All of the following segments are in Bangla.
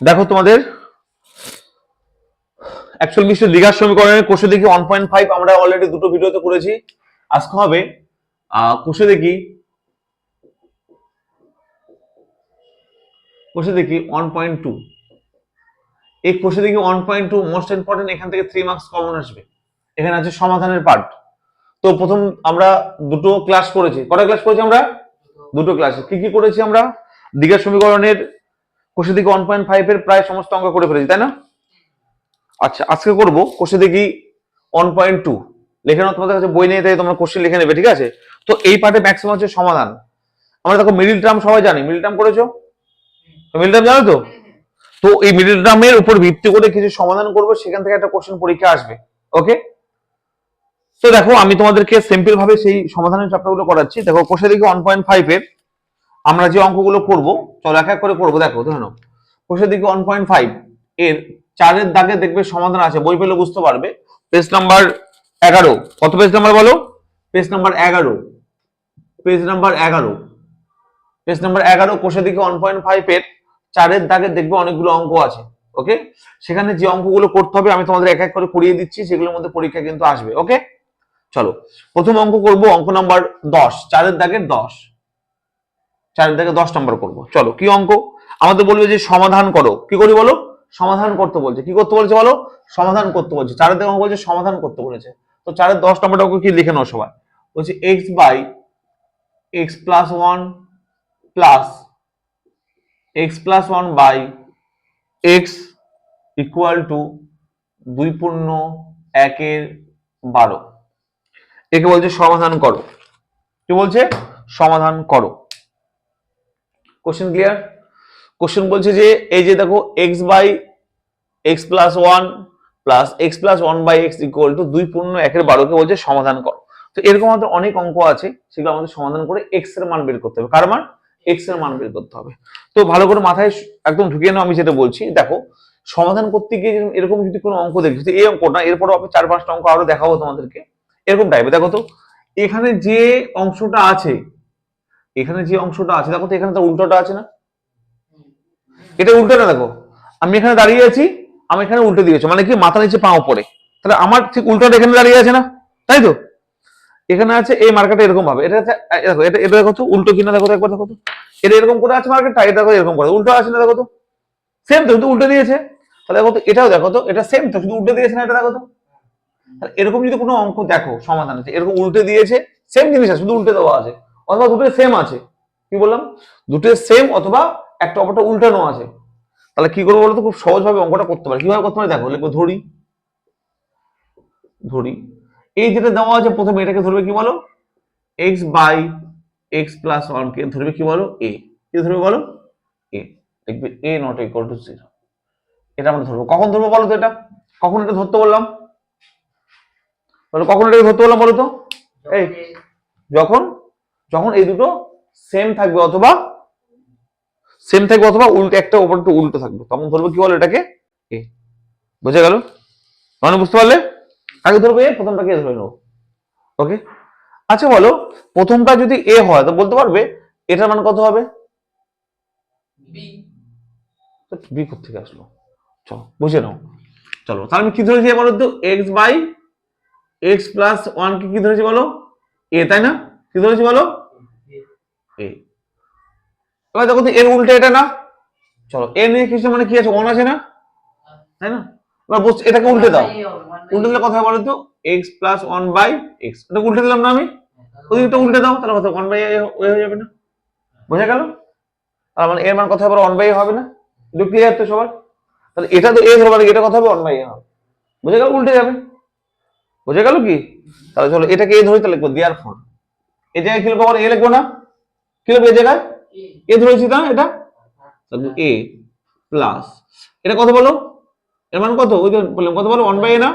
দেখো তোমাদের অ্যাকচুয়াল মিশ্র দ্বিঘাত সমীকরণের কোষে দেখি 1.5 আমরা অলরেডি দুটো ভিডিওতে করেছি। আজকে হবে কোষে দেখি 1.2। এই কোষে দেখি 1.2 মোস্ট ইম্পর্টেন্ট, এখান থেকে 3 মার্কস কমন আসবে। এখানে আছে সমাধানের পার্ট। তো প্রথম আমরা দুটো ক্লাস করেছি। কটা ক্লাস করেছি আমরা? দুটো ক্লাস। কি কি করেছি আমরা? দ্বিঘাত সমীকরণের কোষে দেখি 1.5 এর প্রায় সমস্ত অঙ্ক করে ফেলেছি, তাই না? আচ্ছা, আজকে করব কোষে দেখি 1.2। লেখে নাও, তোমাদের কাছে বই নেই তাই তোমরা কোশ্চেন লিখে নেবে, ঠিক আছে? তো এই পার্টে ম্যাক্সিমাম হচ্ছে সমাধান। আমরা দেখো মিডিল টার্ম সবাই জানি, মিডিল টার্ম করেছো? মিডিল টার্ম জানো তো? তো এই মিডিল টার্মের উপর ভিত্তি করে কিছু সমাধান করব, সেখান থেকে একটা কোশ্চেন পরীক্ষা আসবে। ওকে, তো দেখো আমি তোমাদেরকে সিম্পল ভাবে সেই সমাধানের চ্যাপ্টারগুলো করাচ্ছি। দেখো কোষে দেখি 1.5 এর আমরা যে অঙ্কগুলো করব, চলো এক এক করে করবো। দেখো ধরে নাও কোষে দেখি 1.5 এর 4 দাগে দেখবে সমাধান আছে, বই পেলে বুঝতে পারবে। Page number 11। কত পেজ নাম্বার বলো? Page number 11। Page number 11। Page number 11 কোষে দেখি 1.5 এর 4 দাগে দেখবে অনেকগুলো অঙ্ক আছে। ওকে, সেখানে যে অঙ্কগুলো করতে হবে আমি তোমাদের এক এক করে করিয়ে দিচ্ছি, সেগুলোর মধ্যে পরীক্ষা কিন্তু আসবে। ওকে, চলো প্রথম অঙ্ক করব, অঙ্ক নাম্বার 10, 4 দাগের 10। 4 দাগে 10 নাম্বার করব। চলো কি অঙ্ক? আমাদের বলবে যে সমাধান করো। কি করি বলো? সমাধান করতে বলছে। কি করতে বলছে বলো? সমাধান করতে বলছে। 4 দাগে অঙ্ক বলছে সমাধান করতে বলেছে। তো 4 10 নাম্বার অঙ্ক কি লিখে নাও সবাই। বলছে x plus 1 plus x plus 1 by x equal to 2 পূর্ণ 1 এর 12। একে বলছে সমাধান করো। কি বলছে? সমাধান করো। Question clear? কোশ্চেন বলছে যে এই যে দেখো x by x plus 1 plus x plus 1 by x equal to 2 পূর্ণ 1 এর 12 কে বলছে সমাধান করো। তো এরকম আমাদের অনেক অঙ্ক আছে, সেগুলো আমাদের সমাধান করে x এর মান বের করতে হবে। কার মান? x এর মান বের করতে হবে। তো ভালো করে মাথায় একদম ঢুকিয়ে নাও আমি যেটা বলছি। দেখো সমাধান করতে গিয়ে এরকম যদি কোনো অঙ্ক দেখি, এই অঙ্কটা এরপরও আমি 4-5টা অঙ্ক আরো দেখাবো তোমাদেরকে এরকম টাইপের। দেখো তো এখানে যে অংশটা আছে, দেখো তো এখানে তো উল্টোটা আছে না? এটা উল্টোটা দেখো, আমি এখানে দাঁড়িয়ে আছি, আমি এখানে উল্টে দিয়েছি, মানে কি মাথা নিচে পা উপরে, তাহলে আমার ঠিক উল্টোটা এখানে দাঁড়িয়ে আছে না? তাই তো? এখানে আছে এই মার্কেটটা এরকম ভাবে, এটা দেখো, এটা দেখো তো উল্টো কিনা, দেখো তো একবার, দেখো তো এটা এরকম করে আছে মার্কেটটা, এটা দেখো এরকম করে, উল্টো আছে না? দেখো তো সেম তো, কিন্তু উল্টে দিয়েছে। তাহলে দেখো তো এটাও দেখো তো, এটা সেম তো, শুধু উল্টে দিয়েছে না? এটা দেখো তো। এরকম যদি কোনো অঙ্ক দেখো সমাধান আছে, এরকম উল্টে দিয়েছে, সেম জিনিস আছে শুধু উল্টে দেওয়া আছে, অথবা দুটো সেম আছে, কি বললাম? দুটো সেম অথবা একটা অপরটা উল্টানো আছে, তাহলে কি করবো বলতো? খুব সহজভাবে অঙ্কটা করতে পারি। কিভাবে করতে পারি দেখো, লিখবো ধরি। এই যেটা দেওয়া আছে প্রথমে এটাকে ধরবে কি বলো? x বাই x প্লাস 1 কে ধরবে কি বলো? a। কি ধরবে বলো? a। লিখবে a নট ইকুয়াল টু 0। এটা আমরা ধরবো। কখন ধরবো বলো তো? এটা কখন এটা ধরতে বললাম বলো? কখন এটাকে ধরতে বললাম বলো তো? এই যখন এই দুটো সেম থাকবে অথবা উল্টো, একটা উপর একটু উল্টো থাকবে, তখন ধরবো কি বলো? এটাকে a। বুঝে গেল? মানে বুঝতে পারলে? আগে ধরবো a, প্রথমটাকে a ধরে নেবো। ওকে, আচ্ছা বলো প্রথমটা যদি a হয় তো বলতে পারবে এটার মান কত হবে? b। তো b কোথা থেকে আসলো? চলো বুঝে নাও। চলো তাহলে আমি কি ধরেছি বলো তো? x বাই x প্লাস 1 কে কি ধরেছি বলো? a, তাই না? কি ধরেছি বলো? a। এবার দেখো তো এর উল্টো এটা না? চলো a নিয়ে কিছু মানে কি আছে? 1 আছে না? তাই না? এবার এটাকে উল্টে দাও। উল্টে দিলে কথা বলো তো? x প্লাস 1 বাই x, এটা উল্টে দিলাম না আমি? ওদিকটা উল্টে দাও, তাহলে কথা 1 বাই a হয়ে যাবে না? বুঝে গেল? তার মানে এর মান কথা হবে 1 বাই a হবে না? এটা ক্লিয়ার তো সবার? তাহলে এটা তো a ধরবে, এটা কথা হবে 1 বাই a হবে। বুঝে গেল? উল্টে যাবে। বুঝে গেল কি? তাহলে চলো এটাকে a ধরি, তাহলে লিখবো দেয়ার ফর। এই জায়গায় কি লিখবো? a লিখবো না? কি লিখবো এই জায়গায়? a ধরেছি না? এটা তাহলে a প্লাস এটা কত বলো? এর মান কত? ওই যে বললাম কত বলো? 1 বাই a না?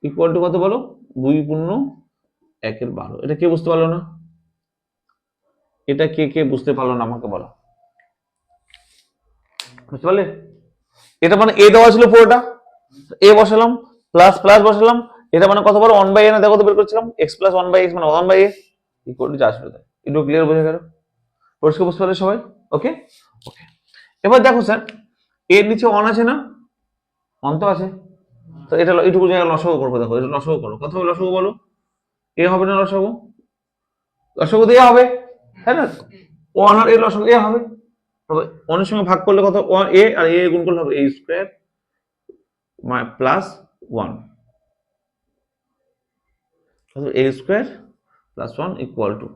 ইকুয়াল টু কত বলো? 2 পূর্ণ 1 এর 12। এটা কে বুঝতে পারলো না? এটা কে বুঝতে পারলো না আমাকে বলো? বুঝতে পারলে? এটা মানে a দেওয়া ছিল পুরোটা, a বসালাম, প্লাস প্লাস বসালাম, এটা মানে কত বলো? 1 বাই a না? দেখো তো বের করছিলাম x প্লাস 1 বাই x মানে 1 বাই a ইকুয়াল টু যা ছিল তাই। একটু ক্লিয়ার বোঝা গেল? পরিষ্কার বুঝতে পারলে সবাই? ওকে ওকে, এবার দেখো স্যার এর নিচে অন আছে না, অন তো আছে, তো এটা এইটুকু জায়গায় লসাগু করবো। দেখো এটা লসাগু করো, কত হবে লসাগু বলো? এ হবে না লসাগু? লসাগু দিয়ে হবে, তাই না? ওয়ান আর এ লসাগু এ হবে। তবে অনের সঙ্গে ভাগ করলে কত, এ আর এ গুণ করলে হবে a square plus 1, a square plus 1 equal to,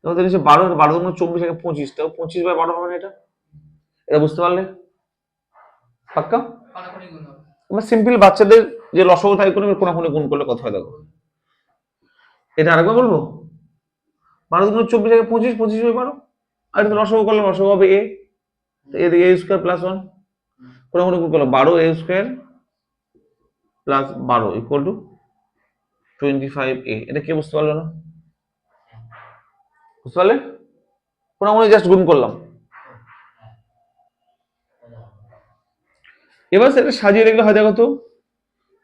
তোমাদের নিচে 12, 12 গুণ 24, 25, তাও 25/12 হবে না? এটা বুঝতে পারলে? পাক্কা? আমরা সিম্পল বাচ্চাদের যে লসাগু তাই করে কোনাকুনি গুণ করলে কত হয় দেখো। এটা আরেকবার বলবো, 12 গুণ 24, 25, 25/12, আর এটা লসাগু করলে লসাগু হবে এ, এদিকে এ স্কোয়ার প্লাস 1, কোনাকুনি গুণ করলে 12 a square plus 12 equal to 25a। এটা কে বুঝতে পারলো না? বুঝতে পারলে? কোনাকুনি জাস্ট গুণ করলাম। এবার সেটা সাজিয়ে লিখলে হয় দেখো তো,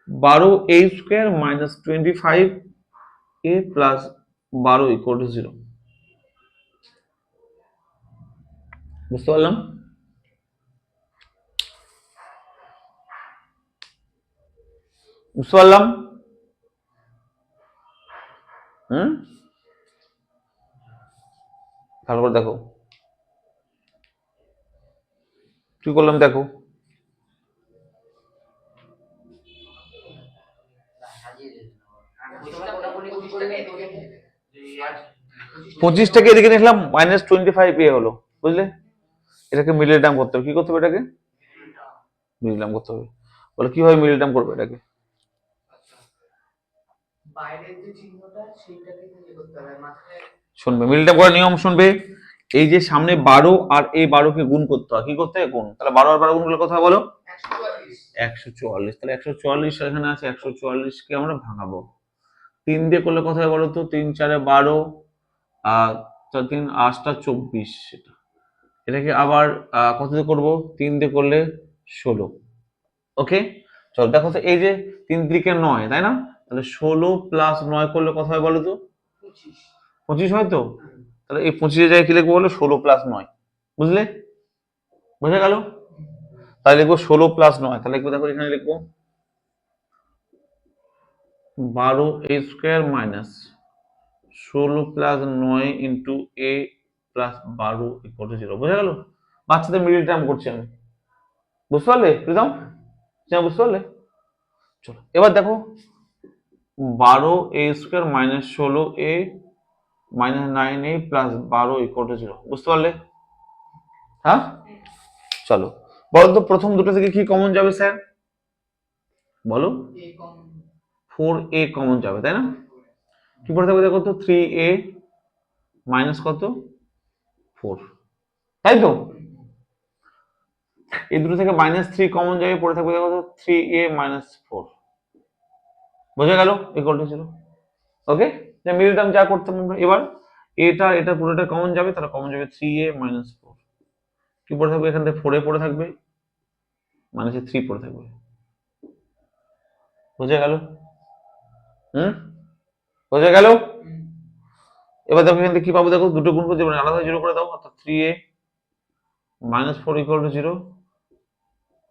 12a square minus 25a plus 12 equal to 0। বুঝতে পারলাম? বুঝতে পারলাম? ভালো করে দেখো কি করলাম, দেখো 25টাকে এদিকে দেখলাম মাইনাস 25a হলো, বুঝলে? এটাকে মিডল টার্ম করতে হবে। কি করতে হবে এটাকে? মিডল টার্ম করতে হবে। বলে কিভাবে মিডল টার্ম করবে এটাকে? শুনবে, মিডল টার্ম করার নিয়ম শুনবে। এই যে সামনে 12 আর এই 12কে গুণ করতে হয়, কি করতে হয়? গুণ। তাহলে 12 আর 12 গুণ করলে কথা বলো 144। তাহলে 144 এখানে আছে, 144কে আমরা ভাঙাবো 3 দিয়ে করলে কথা বলো তো, 3 4 12 আর 3 8 24। এটাকে আবার কত দিয়ে করবো? 3 দিয়ে করলে 16। ওকে, চলো দেখো তো, এই যে 3 3 9, তাই না? তাহলে 16 প্লাস 9 করলে কত হয় বলো তো? 25 হয় তো? তাহলে এই 25 জায়গায় কি লিখবো বলো? 16 প্লাস 9। বুঝলে? বুঝে গেল? তাহলে লিখবো 16 প্লাস 9। তাহলে লিখবো, দেখো এখানে লিখবো 12a square minus 16 plus 9 into a plus 12 equal to 0। বুঝে গেল? বাচ্চাদের মিডিল টার্ম করছি আমি। বুঝতে পারলে প্রীতম? বুঝতে পারলে? চলো এবার দেখো, 12a square minus 16a minus 9a plus 12 equal to 0। বুঝতে পারলে? হ্যাঁ, চলো বলো তো, প্রথম দুটো থেকে কি কমন যাবে স্যার? বলো। 4a কমন যাবে, তাই না? কি পড়ে থাকবে দেখো তো, 3a মাইনাস কত? 4, তাই তো? এই দুটো থেকে -3 কমন যাবে, পড়ে থাকবে দেখো তো 3a মাইনাস 4। বোঝা গেল? Equal to 0। ওকে, যে মিডল টার্ম যা করতাম আমরা, এবার এটা পুরোটা কমন যাবে, তাহলে কমন যাবে 3a মাইনাস 4। কি পড়ে থাকবে এখান থেকে? 4a পড়ে থাকবে, মানে 3 পড়ে থাকবে। বোঝা গেল? বোঝা গেল? এবার দেখো এখান থেকে কি পাবো, দেখো দুটো গুণ করে দেবো, আলাদা 0 করে দাও, অর্থাৎ 3a minus 4 equal to 0,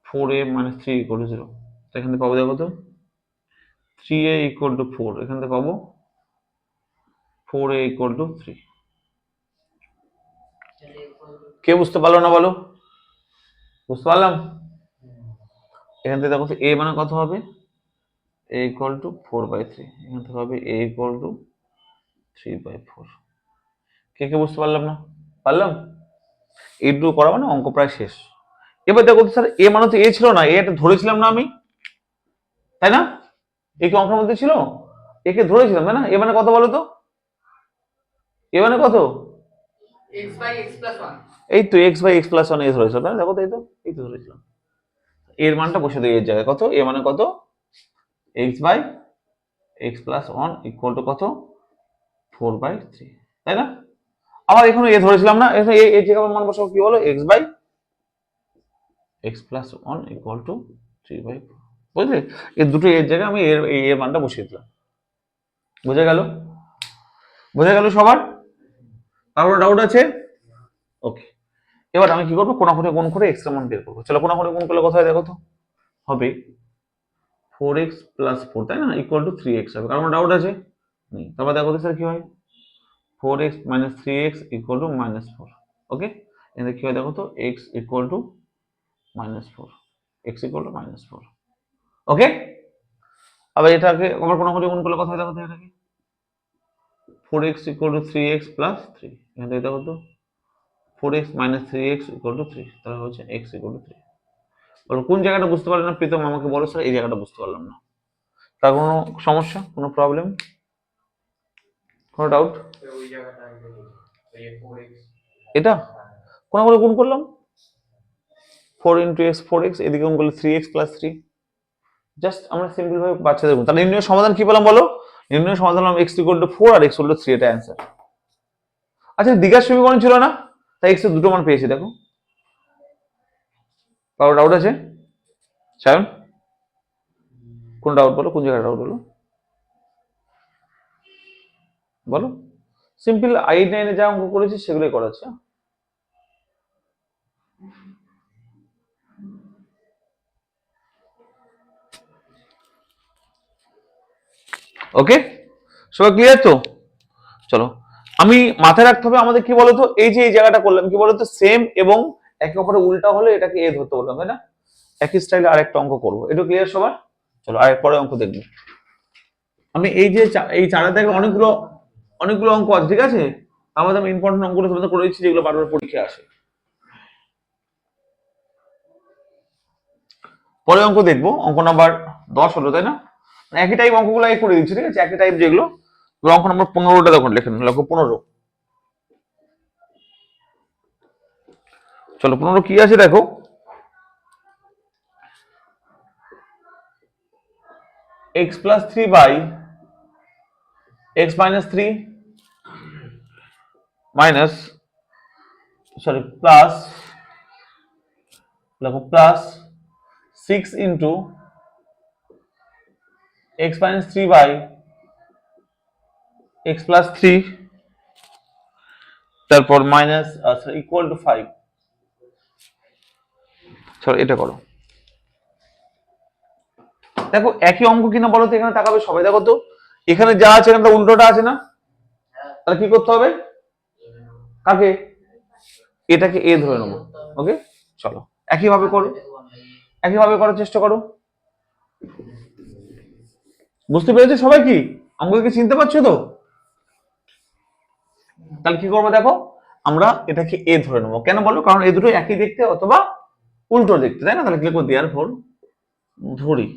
4a minus 3 equal to 0। এখান থেকে পাবো দেখো তো, 3a ইকুয়াল টু 4, এখান থেকে পাবো 4a ইকুয়াল টু 3। কে বুঝতে পারলো না বলো? বুঝতে পারলাম? এখান থেকে দেখো a মানে কত হবে? a equal to 4/3। এখান থেকে হবে a ইকুয়াল টু 3/4। কে কে বুঝতে পারলাম না? পারলাম? এইটুকু করা মানে অঙ্ক প্রায় শেষ। এবার দেখো স্যার, এ মানে তো এ ছিল না, এটা ধরেছিলাম না আমি, তাই না? এ কি অঙ্কের মধ্যে ছিল? একে ধরেছিলাম, তাই না? এ মানে কত বলো তো? এ মানে কত? এই তো x/x+1 এ ধরেছিলাম, তাই না? দেখো তো, এই তো ধরেছিলাম। এর মানটা বসে দিই এর জায়গায়, কত? এ মানে কত? x/x+1 ইকুয়াল টু কত? 4/3, তাই না? আবার এখানে এ ধরেছিলাম না, এখানে এই জায়গায় মান বসাবো, কি হলো? x/x+1 equal to 3/4। বুঝলে? এই দুটো এর জায়গায় আমি এর মানটা বসিয়ে দিলাম। বুঝে গেল? বোঝা গেল সবার? কারোর ডাউট আছে? ওকে, এবার আমি কি করবো, কোনাকুনি গুণ করে এক্স এর মান বের করবো। চলো কোনাকুনি গুণ করলে কোথায় দেখো তো, হবে 4x প্লাস 4, তাই না, ইকুয়াল টু 3x হবে। কারণ ডাউট আছে নেই। তারপর দেখো তো স্যার কি হয়, 4x minus 3x equal to minus 4। ওকে, এখানে কি হয় দেখো তো, x equal to minus 4, x equal to minus 4। ওকে, আবার এটাকে আবার কোনাকুনি গুণ করলে কোথায় দেখো তো, এটাকে 4x equal to 3x plus 3, এখান থেকে দেখো তো 4x minus 3x equal to 3, তাহলে হচ্ছে x ইকুয়াল টু 3। বলো কোন জায়গাটা বুঝতে পারলেন না প্রীতম, আমাকে বলো স্যার এই জায়গাটা বুঝতে পারলাম না। তার কোনো সমস্যা, কোনো প্রবলেম, কোনো ডাউট? এটা কোন করে গুণ করলাম, 4 ইন্টু এক্স 4x, এদিকে গুণ করলে 3x প্লাস 3। জাস্ট আমরা সিম্পল ভাবে বাচ্চাদের গুণ। তাহলে নির্ণয় সমাধান কি পেলাম বলো, নির্ণয় সমাধান হলাম x ইকুয়াল টু 4 আর x ইকুয়াল টু 3, এটা অ্যান্সার। আচ্ছা দ্বিঘাত সমীকরণ ছিল না, তাই x এর দুটো মান পেয়েছি দেখো। কারো ডাউট আছে? সায়ন কোন ডাউট বলো, কোন জায়গায় ডাউট বলো, বলো। সিম্পল i9 এ যা অঙ্ক করেছি সেগুলোই করাচ্ছে। ওকে, সবাই ক্লিয়ার তো? চলো, আমি মাথায় রাখতে হবে আমাদের কি বলতো, এই যে এই জায়গাটা করলাম কি বলতো, সেম এবং একে অপরের উল্টা হলে এটাকে এ ধরতে বললাম, তাই না? একই স্টাইলে আরেকটা অঙ্ক করবো, এটা ক্লিয়ার সবার? চলো আরেক পরে অঙ্ক দেখবো। আমি এই যে এই চারের দেখে অনেকগুলো অনেকগুলো অঙ্ক আছে, ঠিক আছে? আমাদের আমি ইম্পর্টেন্ট অঙ্কগুলো তোমাদের করে দিচ্ছি যেগুলো বারবার পরীক্ষায় আসে। পরে অঙ্ক দেখবো, অঙ্ক নাম্বার 10 হলো, তাই না? একই টাইপ অঙ্কগুলো আগে করে দিচ্ছি, ঠিক আছে? একই টাইপ যেগুলো, অঙ্ক নাম্বার 15টা দেখুন, লেখেন লেখো 15। চলো 15 কি আছে দেখো, x plus 3 by x minus 3 minus, sorry plus, দেখো plus 6 into x minus 3 by x plus 3, তারপর মাইনাস ইকুয়াল টু 5। চলো এটা করো। দেখো একই অঙ্ক কিনা বলো তো, এখানে তাকাবে সবাই, দেখো তো এখানে যা আছে এখানে উল্টোটা আছে না, তাহলে কি করতে হবে, কাকে, এটাকে এ ধরে নেবো। ওকে, চলো একইভাবে করো, একইভাবে করার চেষ্টা করো। বুঝতে পেরেছো সবাই? কি অঙ্ককে চিনতে পারছো তো? তাহলে কি করবো দেখো, আমরা এটাকে এ ধরে নেবো। কেন বলো, কারণ এই দুটো একই দেখতে অথবা উল্টো দেখতে, তাই না? তাহলে কি লিখবো, দেয়ার ফোর ধরি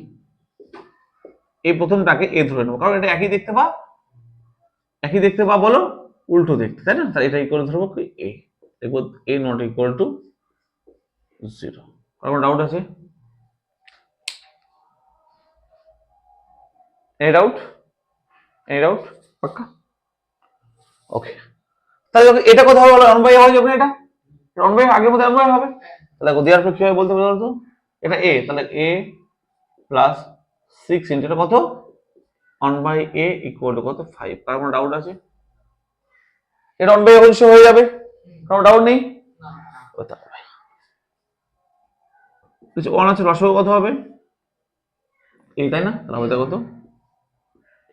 এই প্রথমটাকে এ ধরে নেবো, কারণ এটা একই দেখতে বা বলো উল্টো দেখতে, তাই না? তাহলে এটা ইকুয়াল ধরবো কি এ, দেখবো এ নট ইকুয়াল টু 0। কারণ ডাউট আছে? Any doubt, any doubt? পাক্কা? ওকে, তাহলে এটা কথা হবে বলো, অনবাই হয় যখন এটা অনবাই আগের মধ্যে অনবাই হবে, তাহলে দেখো দেওয়ার পর কি হয় বলতে পারো তো, এটা এ, তাহলে এ প্লাস 6 ইন্টু এটা কত 1/a ইকুয়াল টু কত 5। কার কোনো ডাউট আছে? এটা 1/a অবশ্যই হয়ে যাবে, কোনো ডাউট নেই। কিছু ওয়ান আছে, রসগো কত হবে এই, তাই না? তাহলে দেখো তো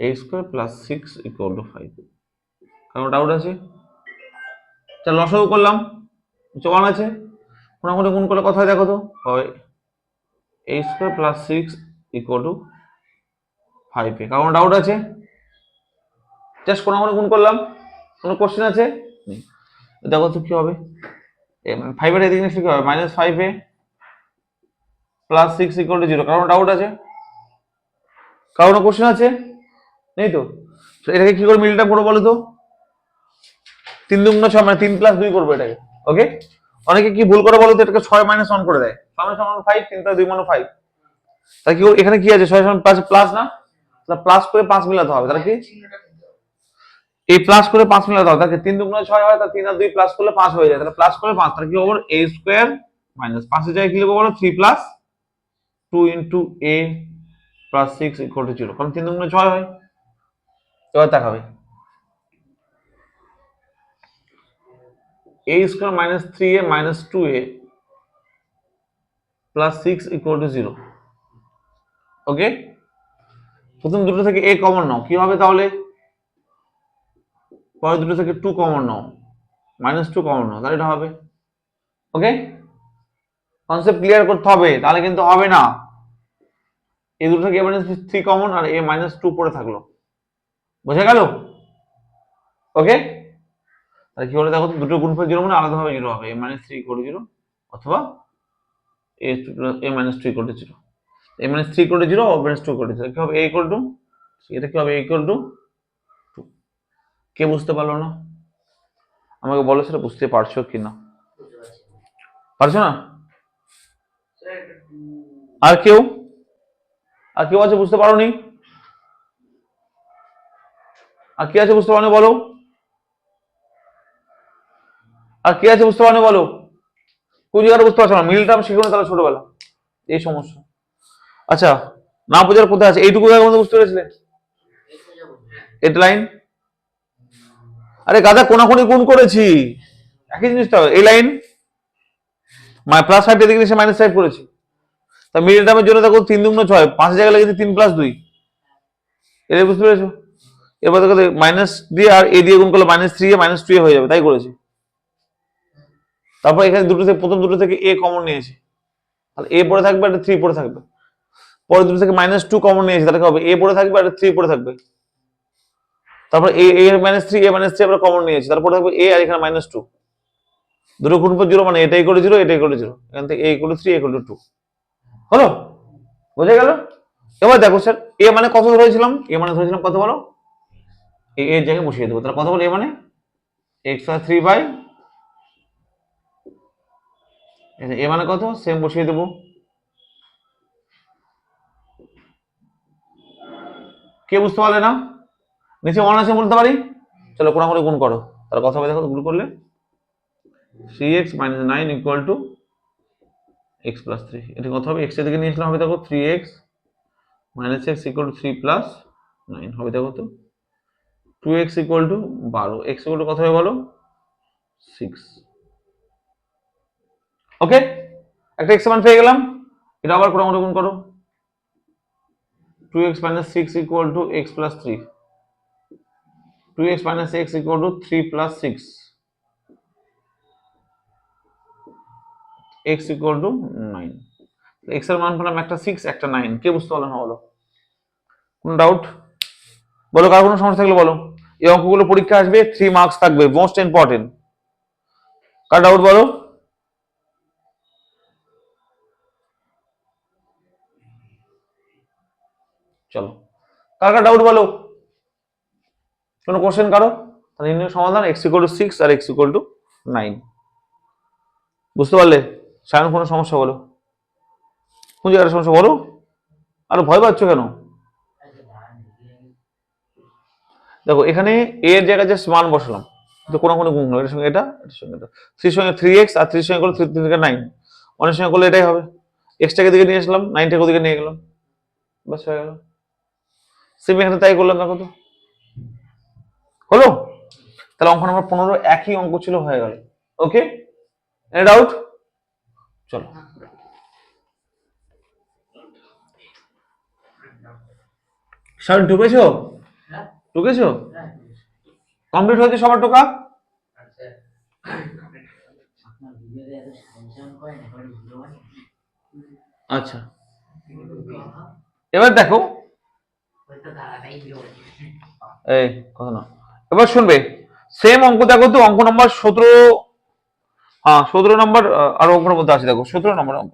a square plus 6 equal two 5। কারণ ডাউট আছে? চল রসগো করলাম, ওয়ান আছে, কোনাকুনি গুণ করলে কথা দেখো তো, হয় a square plus 6 equal two 5a। কারণ ডাউট আছে? জাস্ট কোনাকুনি গুণ করলাম, কোনো কোশ্চেন আছে? দেখো তো কি হবে, 5 এর এদিকে কি হবে, minus 5a plus 6 equal to 0। কারণ ডাউট আছে? কারণ কোশ্চেন আছে? নেই তো? এটাকে কি করে মিলটা করবো বলো তো, 3 দুগুণ 6 মানে 3 প্লাস 2 করবো এটাকে। ওকে, অনেকে কি ভুল করে বলো তো, এটাকে 6 মাইনাস 1 করে দেয়, 6 সমান 5, 3 প্লাস 2 মানে 5। তাহলে কি এখানে কি আছে, 6 সমান প্লাস না, তাহলে প্লাস করে 5 মিলাতে হবে, তাহলে কি এই প্লাস করে 5 মিলাতে হবে, তাহলে 3 দুগুণ 6 হয়, তাহলে 3 আর 2 প্লাস করলে 5 হয়ে যায়, তাহলে প্লাস করে 5, তাহলে কি হবে a স্কয়ার মাইনাস 5 এর জায়গায় কি লিখবো বলো, 3 plus 2 into a plus 6 equal to 0। কারণ 3 দুগুণ 6 হয়। এবার দেখাবে a square minus 3a minus 2a plus 6 equal to 0। ওকে, প্রথম দুটো থেকে a কমন নাও, কি হবে তাহলে? পরের দুটো থেকে 2 কমন নাও, মাইনাস 2 কমন নাও, তাহলে এটা হবে। ওকে, কনসেপ্ট ক্লিয়ার করতে হবে, তাহলে কিন্তু হবে না। এই দুটো থেকে a মাইনাস 3 কমন আর a মাইনাস 2 পড়ে থাকলো, বোঝা গেল? ওকে, তাহলে কি হলো দেখো, দুটো গুণফল 0 মানে আলাদাভাবে 0 হবে, a মাইনাস 3 ইকুয়াল টু 0 অথবা a minus 2 equal to 0। a minus 3 equal to 0 ও মাইনাস 2 ইকুয়াল টু 0, কি হবে? a ইকুয়াল টু, এটা কি হবে? a equal to 2। কে বুঝতে পারলো না আমাকে বলো, সেটা বুঝতে পারছো কি না? পারছো না? আর কেউ আছে বুঝতে পারোনি? আর কে আছে বুঝতে পারোনি বলো? আর কে আছে বুঝতে পারোনি বলো? কোন জায়গাটা বুঝতে পারছো না? মিলটা আমি শিখবো না তাহলে ছোটবেলা, এই সমস্যা। আচ্ছা, না বোঝার কোথায় আছে? এইটুকু জায়গার মধ্যে বুঝতে পেরেছিলে? এটা লাইন, আরে গাদা কোনাকুনি গুণ করেছি, একই জিনিসটা। এই লাইন প্লাস 5 এদিকে এসে মাইনাস 5 করেছি, তা মিডল টার্মের জন্য দেখো 3 দুগুণ 6, 5 জায়গায় লেগেছে 3 প্লাস 2, এটা বুঝতে পেরেছো? এবার দেখো মাইনাস দিয়ে আর এ দিয়ে গুণ করলে মাইনাস 3 এ মাইনাস 2 হয়ে যাবে, তাই করেছি। তারপর এখানে দুটো থেকে, প্রথম দুটো থেকে এ কমন নিয়েছি, তাহলে এ পড়ে থাকবে আর 3 পড়ে থাকবে। পরে দুটো থেকে মাইনাস 2 কমন নিয়েছি, তাহলে কি হবে? এ পড়ে থাকবে আর 3 পড়ে থাকবে। তারপর এ মাইনাস 3 এ মাইনাস 3 আমরা কমন নিয়েছি, তারপর থাকবে এ আর এখানে মাইনাস 2। দুটো গুণফল 0 মানে এটা ইকুয়াল টু 0, এটা ইকুয়াল টু 0, এখান থেকে a equal to 3, a equal to 2 হলো, বুঝে গেল? এবার দেখো স্যার, এ মানে কত ধরেছিলাম? এ মানে ধরেছিলাম কত বলো? এর জায়গায় বসিয়ে দেবো, তাহলে কত বলো? এ মানে x প্লাস 3 বাই, এ মানে কত? সেম বসিয়ে দেবো। কে বুঝতে পারলে না? নিচে 1 আছে বলতে পারি, চলো কোনা করে গুণ করো, তাহলে কথা হবে দেখো, গুণ করলে 3x minus 9 equal to x plus 3। এটা কত হবে? x এর দিকে নিয়ে আসলে হবে দেখো 3x minus x equal to 3 plus 9 হবে দেখো তো 2x equal to 12, x equal two কত হবে বলো? 6। ওকে, একটা x মান পেয়ে গেলাম, এটা আবার কোনা করে গুণ করো, 2x minus 6 equal to x plus 3, 2x minus x equal to 3 plus 6, x equal to 9। x এর মান পেলাম একটা 6 একটা 9, কে বুঝতে পারলো না বলো? কোন ডাউট বলো, কার কোনো সমস্যা থাকলে বলো। এই অঙ্কগুলো পরীক্ষা আসবে, 3 মার্কস থাকবে, মোস্ট ইম্পর্টেন্ট। কার ডাউট বলো? চলো, কার কার ডাউট বলো? কোনো কোশ্চেন কারো? তাহলে নির্ণয় সমাধান x equal to 6 R x equal to 9, বুঝতে পারলে? সায়ন কোনো সমস্যা বলো, কোন জায়গায় সমস্যা বলো? আর ভয় পাচ্ছ কেন? দেখো এখানে a এর জায়গায় জাস্ট মান বসালাম, তো কোনো গুণ নয়, এটার সঙ্গে এটা, এটার সঙ্গে এটা, 3 সঙ্গে 3x আর 3 সঙ্গে করলে 3 থেকে 9, অনেক সঙ্গে করলে এটাই হবে, x টাকে দিকে নিয়ে আসলাম, 9 টাকে ওদিকে নিয়ে গেলাম, বাস হয়ে গেল। সেম এখানে তাই করলাম, দেখো তো হলো। তাহলে অঙ্ক নাম্বার 15 একই অঙ্ক ছিল, হয়ে গেল। ওকে, এনি ডাউট? চলো, সব ঢুকেছো? ঢুকেছো? কমপ্লিট হয়েছে সবার টোকা? আচ্ছা, এবার দেখো, এই কথা না, এবার শুনবে, সেম অঙ্ক দেখো তো, অঙ্ক নম্বর 17, হ্যাঁ 17 নম্বর, আর অঙ্কের মধ্যে আছে দেখো 17 নম্বর অঙ্ক।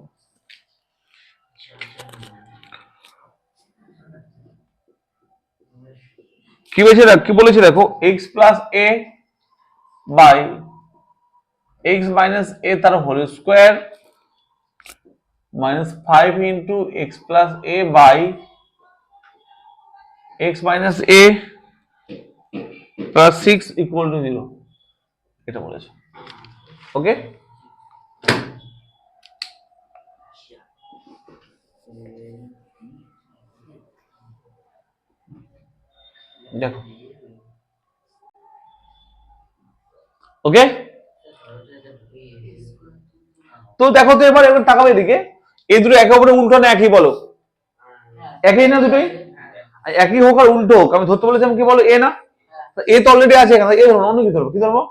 কি বলেছে, কি বলেছে দেখো, x plus a by x minus a তার whole square minus 5 into x plus a by x minus a plus 6 equal to 0, এটা বলেছে। ওকে, দেখো, ওকে তো দেখো তো এবার তাকাবে এদিকে, এই দুটো একে অপরের উল্টো না একই বলো? একই না দুটোই? একই হোক আর উল্টো হোক, আমি ধরতে বলেছিলাম কি বলো, এ না? এ তো অলরেডি আছে এখানে, এ ধরবো, অন্য কিছু ধরবো, কি ধরবো?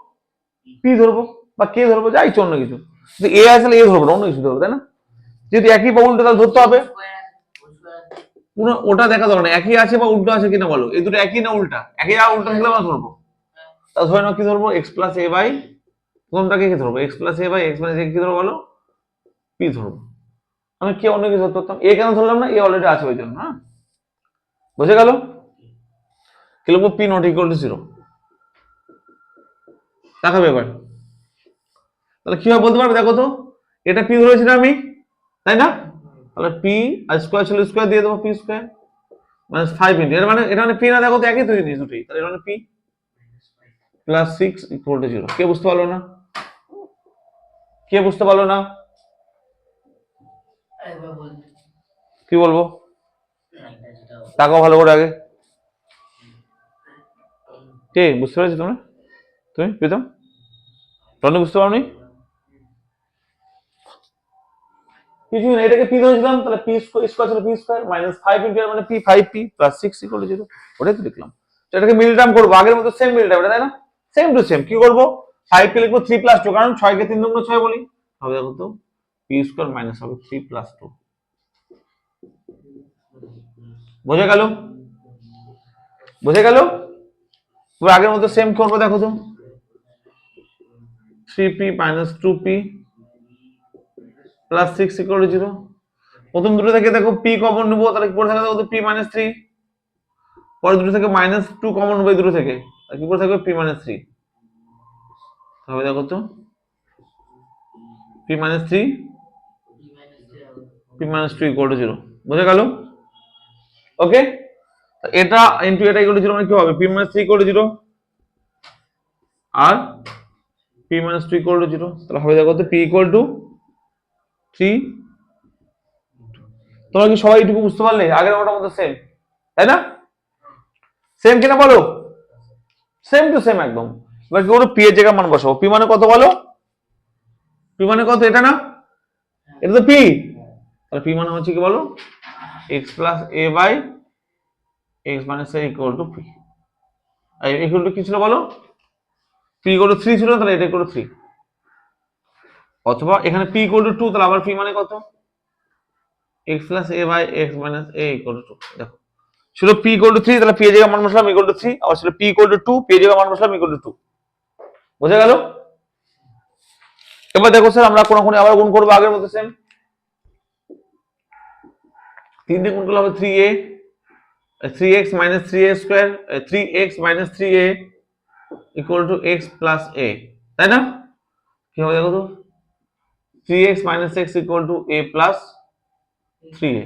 পি ধরবো বা কে ধরবো, যা ইচ্ছে অন্য কিছু। এ আসলে এ ধরবো না, অন্য কিছু ধরবো, তাই না? যদি একই বা উল্টো তাহলে ধরতে হবে। ওটা দেখা দরকার না, একই আছে বা উল্টো আছে কিনা বলো, এই দুটো একই না উল্টা? একই আর উল্টা থাকলে আমরা ধরবো। তাহলে ধরে নাও কি ধরবো, এক্স প্লাস এ বাই, প্রথমটাকে কি ধরবো, x plus a by x minus a, কি ধরবো বলো? পি ধরবো। আমি কি অন্য কিছু ধরতে পারতাম, এ কেন ধরলাম না, এ অলরেডি আছে ওই জন্য। হ্যাঁ, বুঝে গেল? কি লিখবো, পি নট ইকুয়াল টু 0। দেখাবে এবার, তাহলে কিভাবে বলতে পারবে দেখো তো, এটা পি ধরেছি না আমি, তাই না? তাহলে পি আর স্কোয়ার ছিল, স্কোয়ার দিয়ে দেবো, পি স্কোয়ার মাইনাস 5 ইন্টু, এটা মানে পি না, দেখো তো একই তো জিনিস দুটোই, তাহলে এটা মানে পি প্লাস 6 ইকুয়াল টু 0। কে বুঝতে পারলো না? কে বুঝতে পারলো না? কি বলবো, তাকাও ভালো করে আগে। কে বুঝতে পেরেছো তোমরা? তুমি প্রীতম, রনি বুঝতে পারোনি? কিছু না, এটাকে পি ধরেছিলাম, তাহলে পি স্কোয়ার ছিল পি স্কোয়ার মাইনাস 5 ইন্টু মানে P 5p plus 6 equal to 0। ওটাই তো লিখলাম। এটাকে মিল টার্ম করবো, আগের মতো সেম মিল টার্ম, তাই না? Same to same. কি করবো, 5 কে লিখবো 3 প্লাস 2, কারণ 6 কে 3 দুগুণ 6 বলি। হবে দেখো তো, পি স্কোয়ার মাইনাস হবে 3 প্লাস 2। বোঝা গেল? বোঝা গেল? এবার আগের মতো সেম করবো, দেখো তো, 3p minus 2p plus 6 equal to 0। প্রথম দুটো থেকে দেখো পি কমন নেবো, তাহলে কি পড়ে থাকে দেখো তো, পি মাইনাস 3। পরের দুটো থেকে মাইনাস 2 কমন নেবো, এই দুটো থেকে, আর কি পড়ে থাকবে, পি মাইনাস 3। হবে দেখো তো, P minus 3 P minus 2 equal to 0। বোঝা গেল? ওকে, এটা ইনটু এটা ইকুয়াল টু 0 মানে কি হবে, পি মাইনাস 3 ইকুয়াল টু 0 আর পি মাইনাস 2 ইকুয়াল টু 0। তাহলে হবে দেখো তো, পি ইকুয়াল টু 3। তোমরা কি সবাই এটুকু বুঝতে পারলে? আগের ওটার মধ্যে সেম, তাই না? সেম কিনা বলো? সেম টু সেম একদম। এবার কি করবো, পি এর জায়গায় মান বসাবো। পি মানে কত বলো? পি মানে কত, এটা না? এটা তো পি, তাহলে পি মানে হচ্ছে কি বলো, x plus a by x minus a equal to p. Equal to কি ছিল বলো, পি ইকুয়াল টু 3 ছিল, তাহলে এটা ইকুয়াল টু 3। অথবা এখানে পি ইকুয়াল টু 2, তাহলে আবার পি মানে কত, x plus a by x minus a equal to 2। দেখো, ছিল পি ইকুয়াল টু 3, তাহলে পি এর জায়গায় মান বসালাম ইকুয়াল টু 3, আবার ছিল পি ইকুয়াল টু 2, পি এর জায়গায় মান বসালাম ইকুয়াল টু 2। বোঝা গেল? এবার দেখো স্যার, আমরা কোন আবার গুণ করবো আগের মতো সেম। 3 দিয়ে গুণ করলে হবে 3a, 3x minus 3a square, 3x minus 3a equal to x plus a, তাই না? কি হবে দেখো তো, 3x minus x equal to a plus 3a,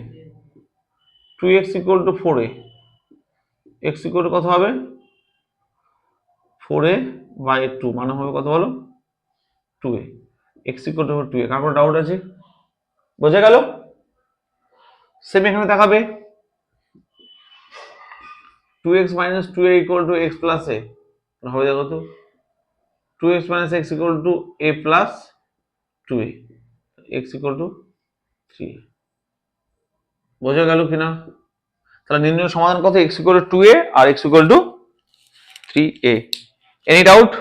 2x equal to 4a, x equal two কত হবে, 4a বাই 2 মানে হবে কত বলো, 2a, x equal to 2a। কার কোনো ডাউট আছে? বোঝা গেল? সেম এখানে দেখাবে, 2x minus 2a equal to x plus a হবে দেখো তো, 2x minus x equal to a plus 2a, x equal to 3a। বোঝা গেল কিনা? তাহলে নির্ণয় সমাধান কত, x ইকুয়াল টু 2a আর x equal to 3a। Any doubt?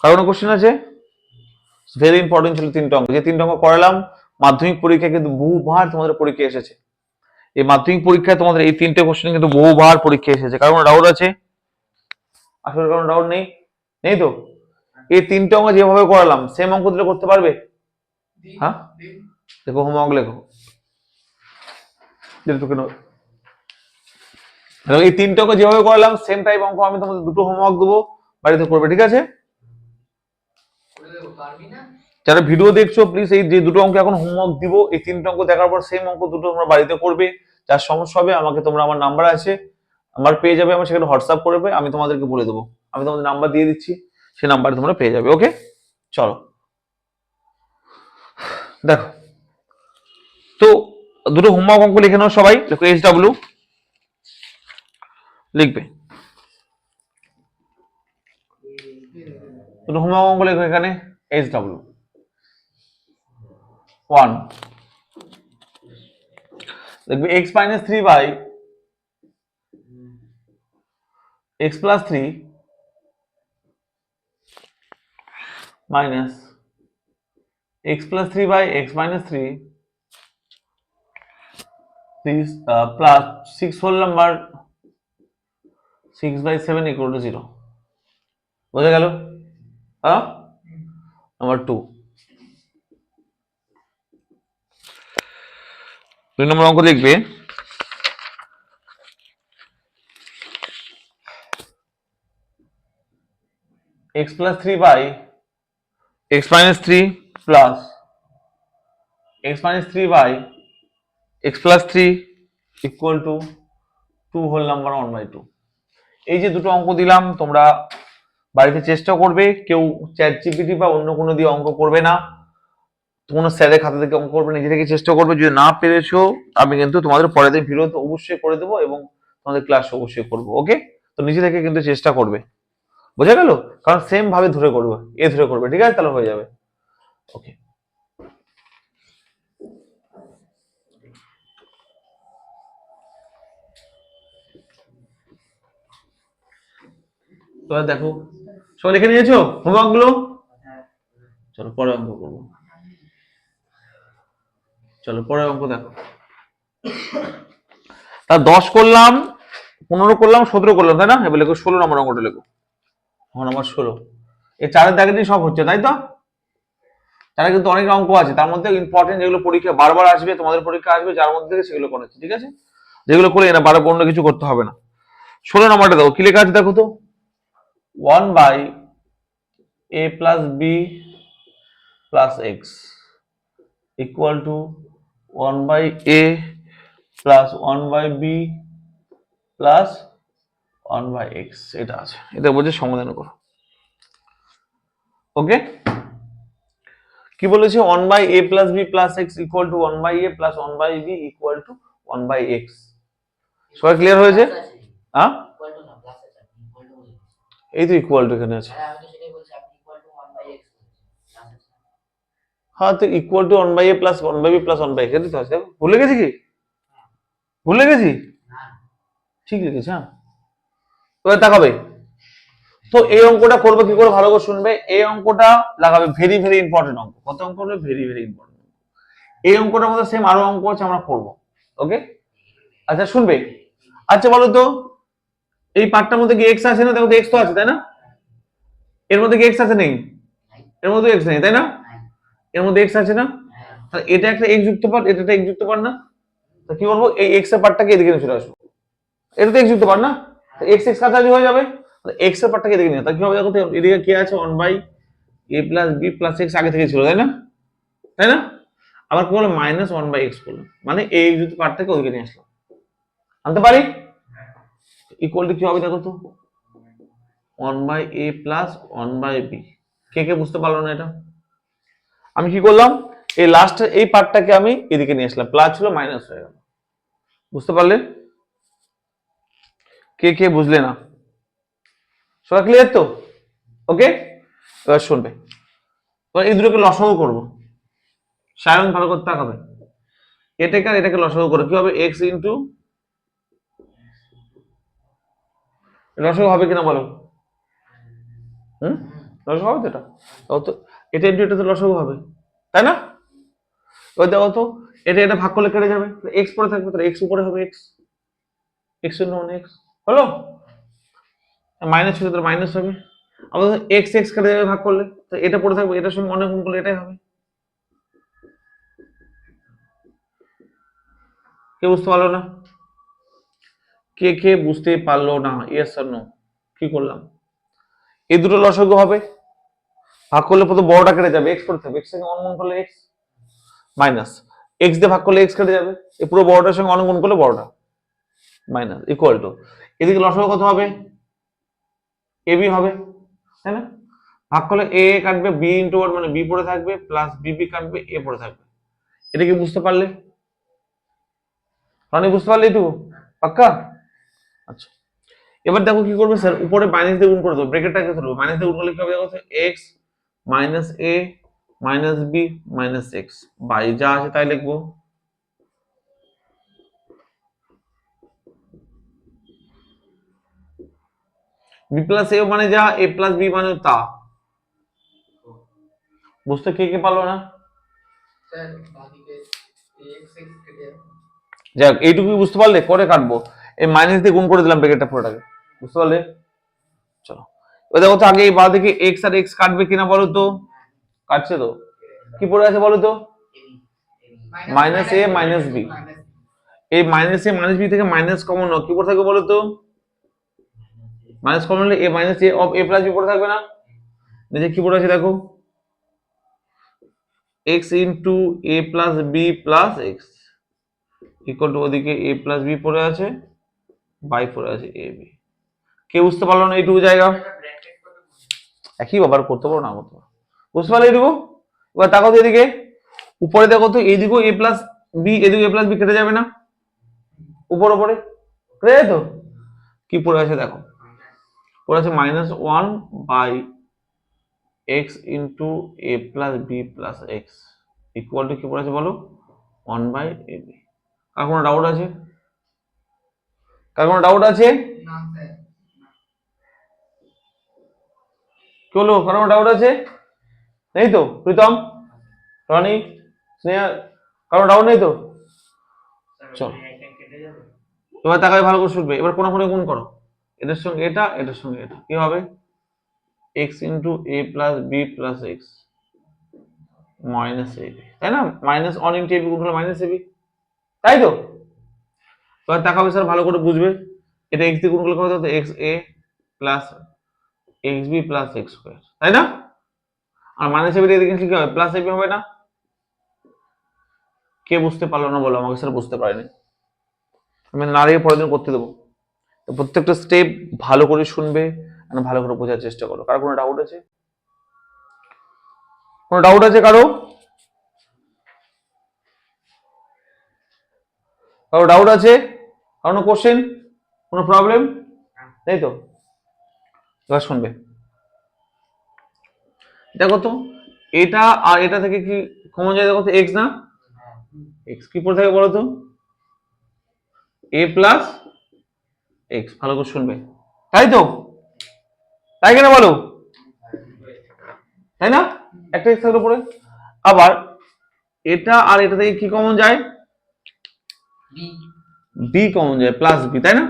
কারণ কোশ্চেন আছে, ভেরি ইম্পর্টেন্ট ছিল 3টে অঙ্ক, যে 3টে অঙ্ক করালাম মাধ্যমিক পরীক্ষায় কিন্তু বহুবার তোমাদের পরীক্ষা এসেছে। এই মাধ্যমিক পরীক্ষায় তোমাদের এই 3টে কোশ্চেন কিন্তু বহুবার পরীক্ষা এসেছে। কারণ ডাউট আছে? আসলে কারণ ডাউট নেই? নেই তো? এই 3টে অঙ্ক যেভাবে করালাম সেম অঙ্ক দিলে করতে পারবে? হ্যাঁ, দেখো হোমওয়ার্ক লেখো, এই 3টে অঙ্ক যেভাবে করালাম সেম টাইপ অঙ্ক আমি তোমাদের দুটো হোমওয়ার্ক দেবো, বাড়িতে করবে, ঠিক আছে? যারা ভিডিও দেখছো প্লিজ, এই যে দুটো অঙ্ক এখন হোমওয়ার্ক দিব, এই 3টে অঙ্ক দেখার পর সেম অঙ্ক দুটো তোমরা বাড়িতে করবে। যার সমস্যা হবে আমাকে তোমরা, আমার নাম্বার আছে, আমার পেয়ে যাবে, আমার সেখানে হোয়াটসঅ্যাপ করবে, আমি তোমাদেরকে বলে দেবো। আমি তোমাদের নাম্বার দিয়ে দিচ্ছি, সেই নাম্বারে তোমরা পেয়ে যাবে। ওকে, চলো দেখো তো, দুটো হোমওয়ার্ক অঙ্ক লিখে নাও সবাই। দেখো SW লিখবে, দুটো হোমওয়ার্ক অঙ্ক লেখো এখানে SW। 1 দেখবে x minus 3 by x plus 3 minus x plus 3 by x minus 3 please plus 6 whole number 6 by 7 equal to 0 বোঝা গেল নাম্বার 2 2 নম্বর অঙ্ক লিখবে x plus 3 by x minus 3 plus x minus 3 by x plus 3 equal to 2 whole number 1 by 2 এই যে দুটো অঙ্ক দিলাম তোমরা বাড়িতে চেষ্টা করবে কেউ চ্যাট জিপিটি বা অন্য কোনো দিয়ে অঙ্ক করবে না কোনো স্যারের খাতা থেকে অঙ্ক করবে নিজে থেকে চেষ্টা করবে যদি না পেরেছো আমি কিন্তু তোমাদের পরের দিন ভিডিও অবশ্যই করে দেবো এবং তোমাদের ক্লাস অবশ্যই করবো ওকে তো নিজে থেকে কিন্তু চেষ্টা করবে বোঝা গেল কারণ সেম ভাবে ধরে করবে ধরে করবে ঠিক আছে তাহলে হয়ে যাবে ওকে তো দেখো সবাই লিখে নিয়েছো হোমওয়ার্ক গুলো চলো পরে অঙ্ক করবো চলো পরে অঙ্ক দেখো তা 10 করলাম 15 করলাম 17 করলাম তাই না এবার লেখো 16 নম্বর অঙ্কটা লেখো নম্বর 16 এই চারের দাগেতেই সব হচ্ছে তাই তো তারা কিন্তু অনেক অঙ্ক আছে তার মধ্যে ইম্পর্টেন্ট যেগুলো পরীক্ষা বারবার আসবে তোমাদের পরীক্ষা আসবে যার মধ্যে থেকে সেগুলো করেছে ঠিক আছে যেগুলো করে না বারবার অন্য কিছু করতে হবে না 16 নম্বরটা দেখো কি লেখা আছে দেখো তো 1 by a plus b plus x equal to 1 by a plus 1 by b plus 1 by x এটা আছে এটা বলছে সমাধান করো ওকে কি বলেছে 1 by a plus b plus x equal to 1 by a plus 1 by b equal to 1 by x সবাই ক্লিয়ার হয়েছে হ্যাঁ এই তো ইকুয়াল টু এখানে আছে হ্যাঁ তো equal to 1 by a plus 1 by b plus 1 by x তো আছে ভুলে গেছি কি ভুলে গেছি ঠিক লিখেছি হ্যাঁ এবার তাকাবে তো এই অঙ্কটা করবে কি করে ভালো করে শুনবে এই অঙ্কটা লাগাবে ভেরি ভেরি ইম্পর্টেন্ট অঙ্ক কত অঙ্ক হবে ভেরি ভেরি ইম্পর্টেন্ট এই অঙ্কটার মধ্যে সেম আরো অঙ্ক আছে আমরা করব ওকে আচ্ছা শুনবে আচ্ছা বলো তো এই পার্টটার মধ্যে কি এক্স আছে না দেখো তো এক্স তো আছে তাই না এর মধ্যে কি এক্স আছে নেই এর মধ্যে এক্স নেই তাই না এর মধ্যে এক্স আছে না তাহলে এটা একটা এক্স যুক্ত পার্ট এটা একটা এক্স যুক্ত পার্ট না তো কি বলবো এই এক্স এর পার্টটাকে এদিকে নিয়ে চলে আসবো এটা তো এক্স যুক্ত পার্ট না এক্স এক্স কাছাকাছি হয়ে যাবে এক্স এর পার্টটাকে এদিকে নিয়ে তাহলে কি হবে দেখো তো এদিকে কি আছে 1 by a plus b plus x আগে থেকে ছিল তাই না আবার কি হলো -1 by x করলাম মানে এই যুক্ত পার্টটাকে ওদিকে নিয়ে আসলাম আনতে পারি ইকুয়াল টু কি হবে দেখো তো 1 by a plus 1 by b কে বুঝতে পারলো না এটা আমি কি করলাম এই লাস্ট এই পার্টটাকে আমি এদিকে নিয়ে আসলাম প্লাস ছিল মাইনাস হয়ে গেল বুঝতে পারলে কে বুঝলে না সবাই ক্লিয়ার তো ওকে এবার শুনবে এবার এই দুটোকে লসাগু করব সায়ন ভালো করতে হবে এটাকে আর এটাকে লসাগু করে কি হবে x ইনটু লসাগু হবে কিনা বলো লসাগু হবে তো এটা ইনটু এটা তো লসাগু হবে তাই না এবার দেখো তো এটা ভাগ করলে কেটে যাবে x পরে থাকবে তাহলে x উপরে হবে x ইনটু 1x হলো মাইনাস ছিল তাহলে মাইনাস হবে আবার x কেটে যাবে ভাগ করলে তো এটা পড়ে থাকবে এটার সঙ্গে অনেক গুণ করলে এটাই হবে কে বুঝতে পারলো না কে বুঝতে পারলো না ইয়েস অর নো কি করলাম এই দুটো লসাগু হবে ভাগ করলে প্রথম বড়টা কেটে যাবে x পড়ে থাকবে x থেকে অনুগুণ করলে x মাইনাস x দিয়ে ভাগ করলে x কেটে যাবে এই পুরো বড়টার সঙ্গে অনুগুণ করলে বড়টা মাইনাস ইকুয়াল টু এদিকে লসাগু কত হবে ab হবে তাই না ভাগ করলে a কাটবে b ইনটু 1 মানে b পড়ে থাকবে প্লাস bb কাটবে a পড়ে থাকবে এটা কি বুঝতে পারলে মানে বুঝতে পারলে একটু পাক্কা আচ্ছা এবার দেখো কি করবে স্যার উপরে মাইনাস দিয়ে গুণ করে দেবো ব্র্যাকেটটাকে ধরবো মাইনাস দিয়ে গুণ করলে কি হবে দেখো x minus a minus b minus x by যা আছে তাই লিখবো। বি প্লাস এ মানে যা, এ প্লাস বি মানে তা। বুঝতে কে কে পারলো না? যাক এইটুকুই বুঝতে পারলে, পরে কাটবো। এই মাইনাস দিয়ে গুণ করে দিলাম ব্র্যাকেটটা পুরোটাকে, বুঝতে পারলে? চলো এবার দেখো তো আগে এই বাঁ দিকে এক্স আর এক্স কাটবে কিনা বলো তো। কাটছে তো। কি পড়ে আছে বলো তো? Minus a minus b. এই মাইনাস এ মাইনাস বি থেকে মাইনাস কমন নাও, কি পড়ে থাকবে বলো তো? মাইনাস কমন হলে a minus a of a plus b পড়ে থাকবে না? নিচে কি পড়ে আছে দেখো, x into a plus b plus x equal to ওদিকে এ প্লাস বি পড়ে আছে, বাই পড়ে আছে এ বি। কে বুঝতে পারলো না এইটুকু জায়গা? একই ব্যাপার, করতে পারো না করতে পারো, বুঝতে পারলে এইটুকু? এবার তাকাও তো এদিকে, উপরে দেখো তো এইদিকেও এ প্লাস বি, এদিকে এ প্লাস বি কেটে যাবে না? উপর উপরে কেটে যায় তো। কি পড়ে আছে দেখো, পড়ে আছে minus one by x into a plus b plus x equal to কি পড়ে আছে বলো? One by a b. কার কোনো ডাউট আছে? কার কোনো ডাউট আছে? কি হলো, কার কোনো ডাউট আছে? নেই তো? প্রীতম, রনি, স্নেহা, কারো ডাউট নেই তো? চল এবার তাকায় ভালো করে শুনবে, এবার কোন গুণ করো, এটার সঙ্গে এটা, এটার সঙ্গে এটা, কি হবে? X into a plus b plus x minus a b, তাই না? Minus one into a b গুণ হলো মাইনাস এ বি, তাই তো? এবার তাকাবে স্যার ভালো করে বুঝবে, এটা এক্স দিয়ে গুণ করলে কত হতো? X a plus x b plus x square, তাই না? আর মাইনাস এ বি দিয়ে কি হবে? প্লাস এ বি হবে না? কে বুঝতে পারলো না বলো আমাকে, স্যার বুঝতে পারেনি। আমি না দিয়ে পরের দিন করতে দেবো। তো প্রত্যেকটা স্টেপ ভালো করে শুনবে, ভালো করে বোঝার চেষ্টা করো। কারো কোনো ডাউট আছে? কোনো ডাউট আছে কারো? কারো ডাউট আছে? কারো কোশ্চেন, কোনো প্রবলেম নেই তো? এবার শুনবে, দেখো তো এটা আর এটা থেকে কি কমন যায়? দেখো তো এক্স না, এক্স কি পড়ে থাকে বলো তো? এ প্লাস এক্স, ভালো করে শুনবে, তাই তো? তাই কেন বলো? তাই না? একটা এক্স থাকলে পরে আবার এটা আর এটা থেকে কি কমন যায়? বি কমন যায়, প্লাস বি, তাই না?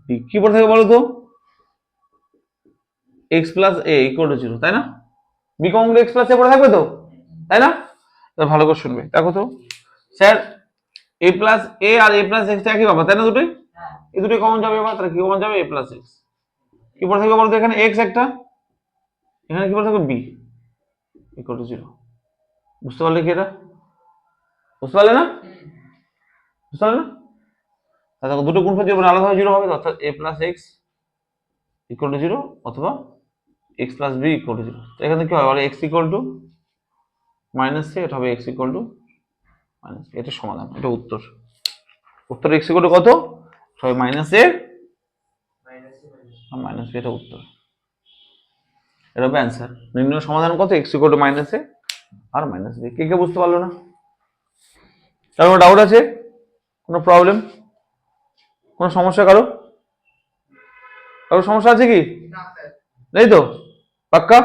বি কি পড়ে থাকে বলো তো? X plus A equal to zero, তাই না? বি কমন এক্স প্লাস এ পড়ে থাকবে তো, তাই না? ভালো করে শুনবে, দেখো তো স্যার এ প্লাস এ আর এ প্লাস এক্স একই পাবা, তাই না? দুটোই এই দুটোই কমন যাবে, এবার তাহলে কি কমন যাবে? এ প্লাস এক্স। কি পড়ে থাকবে বলতো? এখানে এক্স একটা, এখানে কি পড়ে থাকবে? B equal to zero. বুঝতে পারলে কি এটা? বুঝতে পারলে না? বুঝতে পারলে না? তাহলে দেখো দুটো গুণফল জীবন আলাদাভাবে জিরো হবে, অর্থাৎ a plus x equal to zero অথবা x plus b equal to zero. তো এখানে কি হবে? X equal to minus c, এটা হবে এক্স ইকুয়াল টু মাইনাস, এটা সমাধান, এটা উত্তর। উত্তর এক্স ইকুয়াল টু কত? সবাই মাইনাস এ মাইনাস বি, এটা উত্তর, এটা হবে অ্যান্সার। নির্ণয় সমাধান কত? X equal to minus a আর মাইনাস বি। কে কে বুঝতে পারলো না? কারো কোনো ডাউট আছে? কোনো প্রবলেম, কোনো সমস্যা কারো? কারো সমস্যা আছে কি? নেই তো? পাক্কা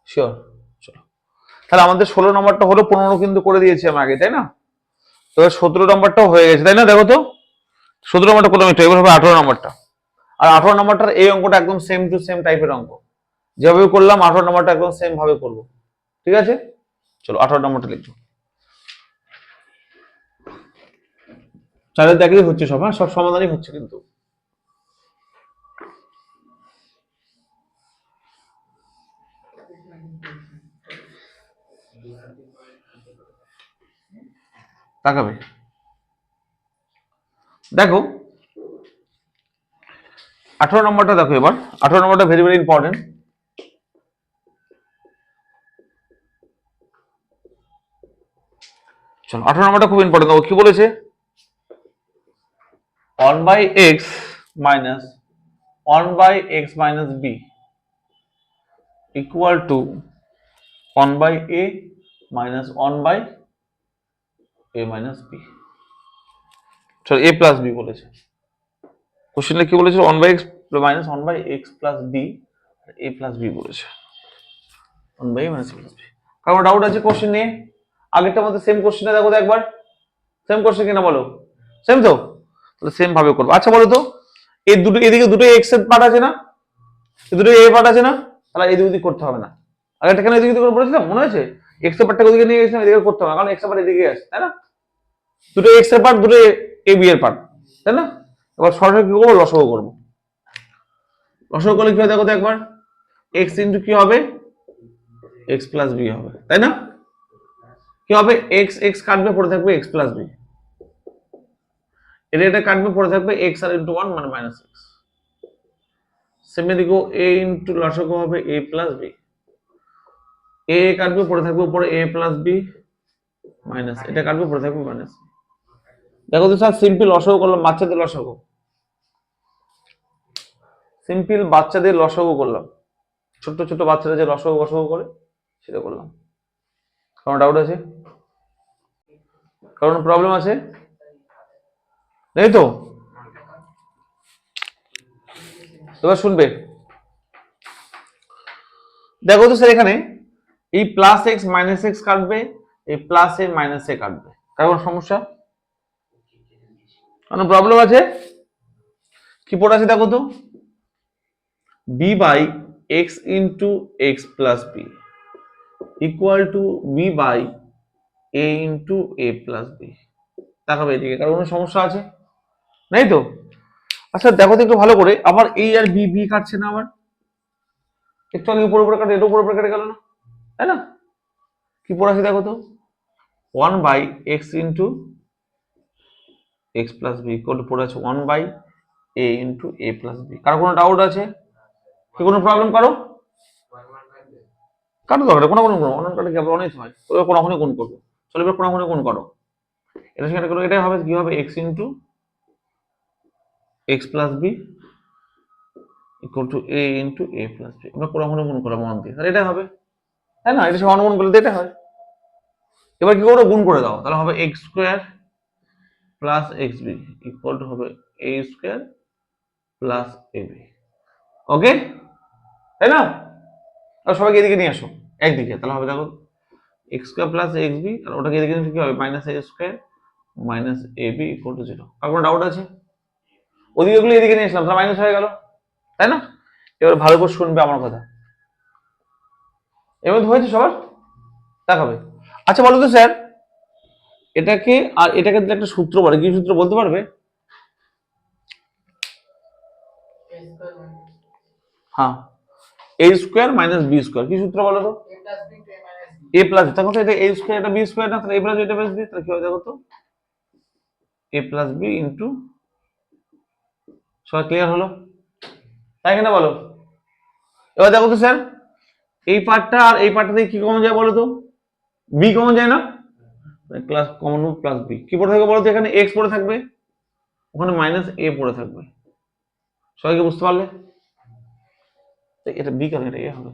শিওর? চলো তাহলে আমাদের 16 নম্বরটা হলো, 15 কিন্তু করে দিয়েছি আমি আগে, তাই না? তো 17 নম্বরটাও হয়ে গেছে, তাই না? দেখো তো 17 নম্বরটা করলাম, একটু এবার হবে 18 নম্বরটা। আর 18 নম্বরটার এই অঙ্কটা একদম সেম টু সেম টাইপের অঙ্ক, যেভাবে করলাম 18 নম্বরটা একদম সেম ভাবে করবো, ঠিক আছে? চলো 18 নম্বরটা লিখবো। চারের দেখলেই হচ্ছে সব, হ্যাঁ সব সমাধানই হচ্ছে কিন্তু। তাকাবে, দেখো 18 নম্বরটা দেখো এবার। 18 নম্বরটা ভেরি ভেরি ইম্পর্টেন্ট। চলো 18 নম্বরটা খুব ইম্পর্টেন্ট। ও কি বলেছে? 1 by x minus 1 by x minus b equal to 1/a minus 1/a minus b, sorry a plus b বলেছে কোশ্চেনে, কি বলেছে 1/x minus 1/x plus b, a plus b বলেছে 1/a minus a plus b। কারণ ডাউট আছে কোশ্চেন নিয়ে? আগেরটার মধ্যে সেম কোশ্চেনটা দেখো তো একবার, সেম কোশ্চেন কিনা বলো, সেম তো, তাহলে সেম ভাবে করবো। আচ্ছা বলো তো, এই দুটো এদিকে দুটো এক্স এর পার্ট আছে না, এই দুটো এ পার্ট আছে না, তাহলে এদিক ওদিক করতে হবে না। আগেরটা কেন এদিকে করে বলেছিলাম মনে আছে? এক্স এর পার্টটা ওদিকে নিয়ে গেছিলাম, এদিকে করতে হবে না, কারণ এক্স এর পার্ট এদিকে আছে, তাই না? দুটো এক্স এর পার্ট, দুটো এ বি এর পার্ট, তাই না? এবার সরাসরি কি করবো, লসাগু করবো। লসাগু করলে কি হয় দেখো তো একবার, এক্স ইন্টু কি হবে, এক্স প্লাস বি হবে, তাই না? কি হবে, এক্স এক্স কাটবে, পড়ে থাকবে এক্স প্লাস বি, এটা কাটবে, পড়ে থাকবে এক্স আর ইন্টু 1 মানে মাইনাস এক্স। সেম এদিকেও এ ইন্টু লসাগু হবে এ প্লাস বি, এ কাটবে, পড়ে থাকবে উপরে এ প্লাস বি মাইনাস, এটা কাটবে, পড়ে থাকবে মাইনাস। দেখো তো স্যার, সিম্পল লসাগু করলাম, বাচ্চাদের লসাগু, সিম্পল বাচ্চাদের লসাগু করলাম, ছোট ছোট বাচ্চারা যে লসাগু গসাগু করে সেটা করলাম। কারণ ডাউট আছে, কারণ প্রবলেম আছে নেই তো? এবার শুনবে, দেখো তো স্যার এখানে এই প্লাস এক্স মাইনাস এক্স কাটবে, এই প্লাস এ মাইনাস এ কাটবে, কারণ সমস্যা, কারণ প্রবলেম আছে। কি পড়ে আছে দেখো তো, b by x into x plus b equal to b by a into a plus b. দেখাবে এদিকে, কারণ কোনো সমস্যা আছে নেই তো? আচ্ছা দেখো তো একটু ভালো করে, আবার এ আর বি, বি কাটছে না আবার, একটু আগে উপর উপরে কাটে, এটা উপর উপরে কেটে গেল না, তাই না? কি পড়ে আছে দেখো তো, 1/x into x plus b equal to পড়ে আছে 1/a into a plus B. কারো কোনো ডাউট আছে, কি কোনো প্রবলেম? কারো কাটো দরকার, কোনো কোনো অনন কাটে কি অনেক হয়, তবে কোনো গুণ করবো, চলো এবার কোনো গুণ করো, এটা সেখানে করো, এটাই হবে কি হবে, x into x plus b equal to a into a plus b. আমরা কোনো গুণ করো মন দিয়ে, তাহলে এটা হবে, তাই না? এটা সব অনুগুণ করলে তো এটা হয়। এবার কি করো, গুণ করে দাও, তাহলে হবে x square plus x b equal to হবে a square plus a b. Okay, তাই না? আর সবাইকে এদিকে নিয়ে আসো একদিকে, তাহলে হবে দেখো x square plus x b, আর ওটাকে এদিকে নিয়ে কি হবে, minus a square minus a b equal to 0। আর কোনো ডাউট আছে? ওদিকে গুলো এদিকে নিয়ে আসলাম, তাহলে মাইনাস হয়ে গেল, তাই না? এবার ভালো করে শুনবে আমার কথা, এবার হয়েছে সবার, দেখাবে। আচ্ছা বলো তো স্যার, এটাকে আর এটাকে দিলে একটা সূত্র বলে, কি সূত্র বলতে পারবে? হ্যাঁ, এ স্কোয়ার মাইনাস বি স্কোয়ার, কি সূত্র বলো তো? এ প্লাস, তখন তো এটা এ স্কোয়ার, এটা বি স্কোয়ার না, তাহলে এ প্লাস এটা প্লাস বি, তাহলে কি হবে দেখো তো, এ প্লাস বি ইন্টু, সবাই ক্লিয়ার হলো, তাই কিনা বলো? এবার দেখো তো স্যার, এই পার্টটা আর এই পার্টটা থেকে কি কমন যায় বলো তো, বি কমন যায় না, ক্লাস কমন প্লাস বি, কি পড়ে থাকবে বলো তো, এখানে এক্স পড়ে থাকবে, ওখানে মাইনাস এ পড়ে থাকবে, সবাইকে বুঝতে পারলে? এটা বি কেন, এটা এ হবে,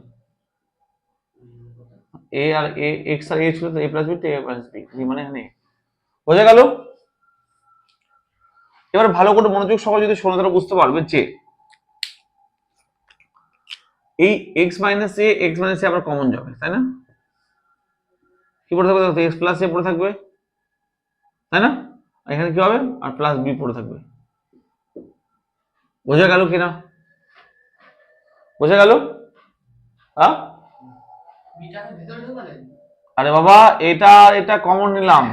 এ আর এ, এক্স আর এ ছিল তো এ প্লাস বি, তো এ প্লাস বি মানে এখানে বোঝা গেল? এবার ভালো করে মনোযোগ সবাই যদি শোনো, তারা বুঝতে পারবে যে এই এক্স মাইনাস এ আবার কমন যাবে, তাই না? কি পড়ে থাকবে, এক্স প্লাস এ পড়ে থাকবে, তাই না? এখানে কি হবে, আর প্লাস বি পড়ে থাকবে, বোঝা গেল কিনা? বোঝা গেল? হ্যাঁ, আরে বাবা, এটা এটা কমন নিলাম,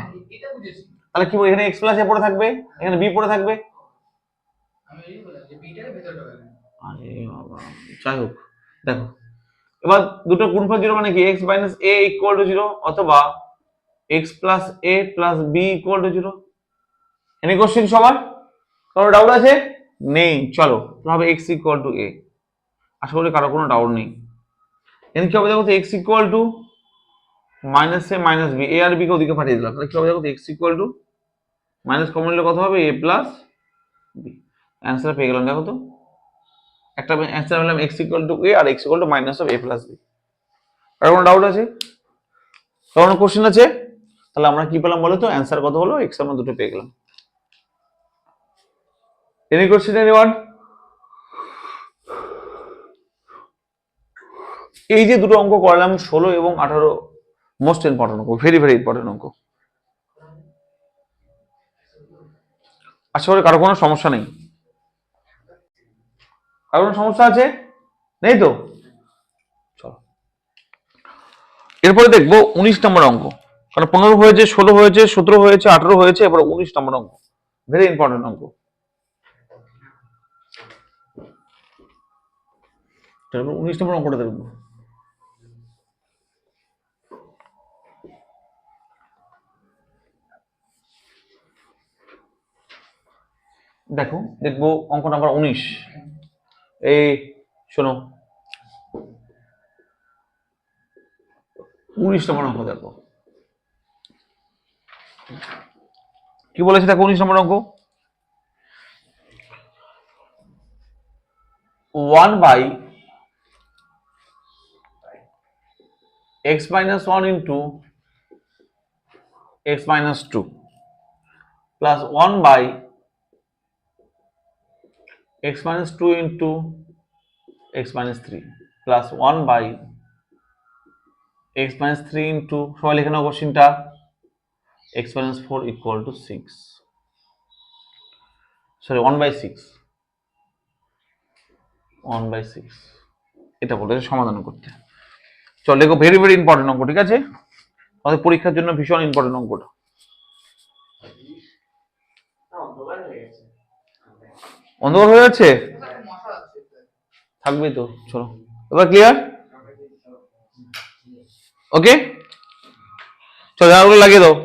তাহলে কি এখানে এক্স প্লাস এ পড়ে থাকবে, এখানে বি পড়ে থাকবে, আরে বাবা, যাই হোক দেখো, এবার দুটো গুণফল 0 মানে কি, x minus a equal to 0 অথবা x plus a plus b equal to 0। Any question সবার, কারো ডাউট আছে? নেই, চলো হবে এক্স ইকুয়াল টু এ, আশা করি কারো কোনো ডাউট নেই। এখানে কি হবে দেখো তো, x equal to minus a minus b, a আর বি কে ওদিকে পাঠিয়ে দিলাম, তাহলে কি হবে দেখো তো, x equal to minus common নিলে কত হবে, এ প্লাস বি, অ্যান্সার পেয়ে গেলাম দেখো তো, একটা অ্যান্সার পেলাম এক্স ইকুয়াল টু এ আর x equal to minus of a plus b. আর কোনো ডাউট আছে? কারণ কোশ্চেন আছে, তাহলে আমরা কি পেলাম বলো তো, অ্যান্সার কত হলো, এক্স আমরা দুটো পেয়ে গেলাম। Any question anyone? এই যে দুটো অঙ্ক করলাম 16 এবং 18, মোস্ট ইম্পর্টেন্ট অঙ্ক, ভেরি ভেরি ইম্পর্টেন্ট অঙ্ক। আশা করি কারো কোনো সমস্যা নেই। কারো কোনো সমস্যা আছে? নেই তো? চলো এরপরে দেখবো 19 নম্বর অঙ্ক, কারণ 15 হয়েছে, 16 হয়েছে, 17 হয়েছে, 18 হয়েছে, এবার 19 নম্বর অঙ্ক, ভেরি ইম্পর্টেন্ট অঙ্ক। তারপর 19 নম্বর অঙ্কটা দেখবো। দেখবো অঙ্ক নাম্বার 19। এই শোনো, 19 নম্বর অঙ্ক দেখো কি বলেছে। দেখো 19 নম্বর অঙ্ক, 1/x-1 into x-2 plus 1/x-2 into x-3 plus 1/x-3 into, সবাই লিখে নাও কোশ্চেনটা, x-4 equal to 6, সরি 1/6, 1/6 এটা বলেছে সমাধান করতে। চল দেখো, ভেরি ভেরি ইম্পর্টেন্ট অঙ্ক, ঠিক আছে, আমাদের পরীক্ষার জন্য ভীষণ ইম্পর্টেন্ট অঙ্কটা। অন্ধকার হয়ে যাচ্ছে, থাকবেই তো, চলো এবার ক্লিয়ার, ওকে। চলো জানাগুলো লাগিয়ে দাও,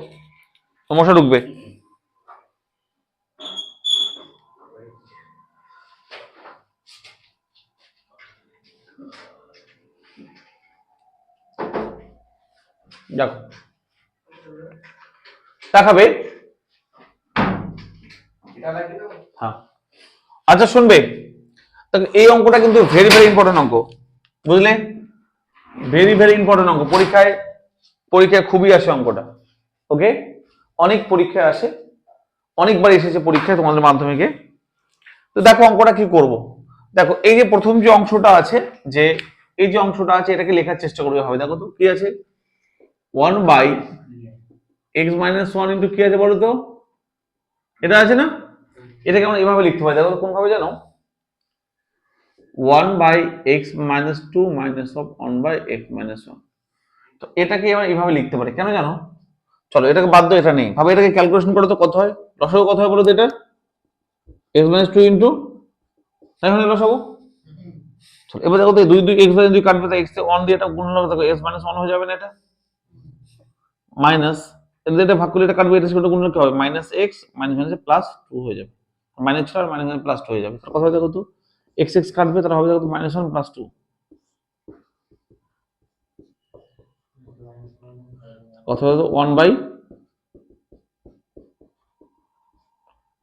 সমস্যা ঢুকবে। দেখো দেখাবে, হ্যাঁ আচ্ছা শুনবে, এই অঙ্কটা কিন্তু ভেরি ভেরি ইম্পর্টেন্ট অঙ্ক, বুঝলে, ভেরি ভেরি ইম্পর্টেন্ট অঙ্ক, পরীক্ষায় খুবই আসে অঙ্কটা, ওকে, অনেক পরীক্ষায় আসে, অনেকবার এসেছে পরীক্ষায় তোমাদের মাধ্যমিকে। তো দেখো অঙ্কটা কি করব, দেখো এই যে প্রথম যে অংশটা আছে, যে এই যে অংশটা আছে এটাকে লেখার চেষ্টা করবে হবে। দেখো তো কি আছে, 1/x-1 ইন্টু কি আছে বলো তো, এটা আছে না, এটাকে আমরা এভাবে লিখতে পারি, দেখো কোন ভাবে জানো, 1/x-2 minus of 1/x-1, তো এটাকে আমরা এভাবে লিখতে পারি, কেন জানো, চলো এটাকে বাদ দাও, এটা নেই ভাবে, এটাকে ক্যালকুলেশন করো তো কত হয়, লসাগু কত হয় বলো তো, এটা x-2 ইন্টু, তাই হলো লসাগু। চলো এবার দেখো তো, দুই x/2 কাটবে, তো x তে 1 দিয়ে এটা গুণ হলো, দেখো s-1 হয়ে যাবে না, এটা মাইনাস, এটা ভাগ করলে এটা কাটবে, এটা সেটা গুণ হলে কি হবে, -x +2 হয়ে যাবে, -4 আর +2 হয়ে যাবে, তার কথা দেখো তো, x কাটবে, তার হবে দেখো তো -1 +2, অথবা 1 বাই,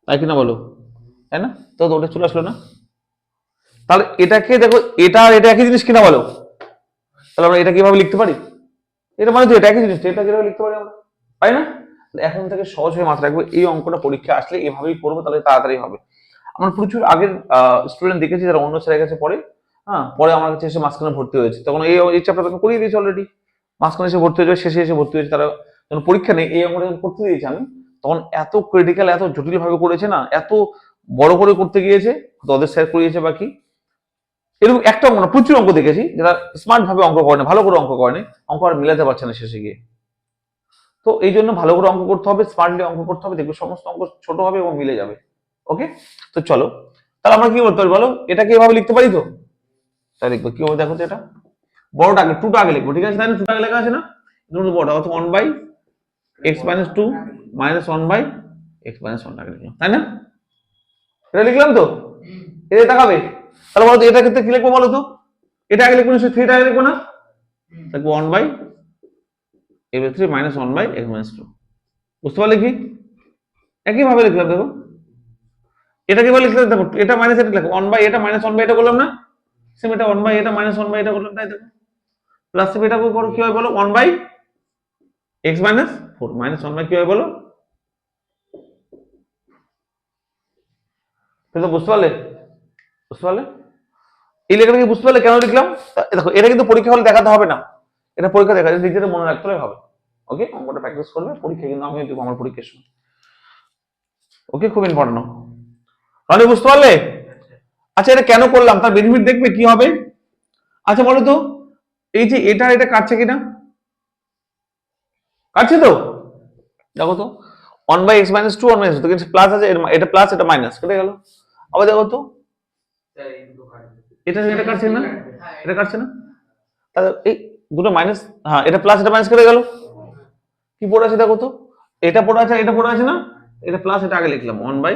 তাই কিনা বলো, তাই না, তো ওটা চলে আসলো না, তাহলে এটাকে দেখো, এটা আর এটা একই জিনিস কিনা বলো, তাহলে আমরা এটা কিভাবে লিখতে পারি, এটা মানে তো এটা একই জিনিস, এটা কিভাবে লিখতে পারি আমরা, তাই না, এখন থেকে সহজ হয়ে মাথায় রাখবো, এই অঙ্কটা পরীক্ষা আসলে এভাবেই করবো, তাহলে তাড়াতাড়ি হবে। আমার প্রচুর আগের স্টুডেন্ট দেখেছি যারা অন্য স্যারের কাছে পড়ে, হ্যাঁ পরে আমার কাছে এসে মাঝখানে ভর্তি হয়েছে, তখন এই চ্যাপ্টার আমি করিয়ে দিয়েছি অলরেডি, মাঝখানে এসে ভর্তি হয়েছে, শেষে এসে ভর্তি হয়েছে, তারা যখন পরীক্ষা নেই এই অঙ্কটা করতে দিয়েছি আমি, তখন এত ক্রিটিক্যাল, এত জটিল ভাবে করেছে না, এত বড় করে করতে গিয়েছে, তোদের স্যার করিয়েছে বাকি, এরকম একটা অঙ্ক না, প্রচুর অঙ্ক দেখেছি যারা স্মার্ট ভাবে অঙ্ক করে না, ভালো করে অঙ্ক করে না, অঙ্ক আর মিলাতে পারছে না শেষে গিয়ে। তো এই জন্য ভালো করে অঙ্ক করতে হবে, স্মার্টলি অঙ্ক করতে হবে, দেখবে সমস্ত অঙ্ক ছোট হবে এবং মিলে যাবে, ওকে। তো চলো তাহলে আমরা কি করতে পারি বলো, এটাকে এভাবে লিখতে পারি তো, তাই লিখবো কি হবে দেখো তো, এটা বড়টা আগে, টুটা আগে লিখবো, ঠিক আছে, তাই না, টুটা আগে লেখা আছে না, বড়টা অর্থাৎ 1/x-2 -1/x-1 আগে লিখলাম, তাই না, এটা লিখলাম তো, এটা দেখাবে, তাহলে বলো তো এটা ক্ষেত্রে কি লিখবো বলো তো, এটা আগে লিখবো, নিশ্চয়ই 3টা আগে লিখবো না, লিখবো 1/x-3 -1/x-2, বুঝতে পারলে কি, একই ভাবে লিখলাম, দেখো এটা কিভাবে লিখলাম, দেখো এটা মাইনাস এটা লিখো, 1 বাই এটা মাইনাস 1 বাই এটা করলাম না, সেম এটা 1 বাই এটা মাইনাস 1 বাই এটা করলাম, তাই দেখো প্লাস এটা করো কি হয় বলো, 1 by x minus 4 minus 1 by কি হয় বলো? তুমি তো বুঝতে পারলে? বুঝতে পারলে? এই লেখাটা কি বুঝতে পারলে কেন লিখলাম? দেখো এটা কিন্তু পরীক্ষা হলে দেখাতে হবে না, এটা পরীক্ষা দেখা নিজেদের মনে রাখতে হবে। ওকে, অঙ্কটা প্র্যাকটিস করবে, পরীক্ষা কিন্তু আমি দেবো আমার পরীক্ষার সময়। ওকে, খুব ইম্পর্টেন্ট। রনি বুঝতে পারলে? আচ্ছা, এটা কেন করলাম তার বেনিফিট দেখবে কি হবে। আচ্ছা বলো তো, এই যে এটা কাটছে কিনা? কাটছে তো, দেখো তো 1 বাই এক্স মাইনাস 2 1 মাইনাস 2 কিন্তু প্লাস আছে, এটা প্লাস এটা মাইনাস কেটে গেল। আবার দেখো তো এটা কাটছে না, এটা কাটছে না, তাহলে এই দুটো মাইনাস, হ্যাঁ এটা প্লাস এটা মাইনাস কেটে গেল। কি পড়ে আছে দেখো তো, এটা পড়ে আছে এটা পড়ে আছে না, এটা প্লাস এটা আগে লিখলাম 1 বাই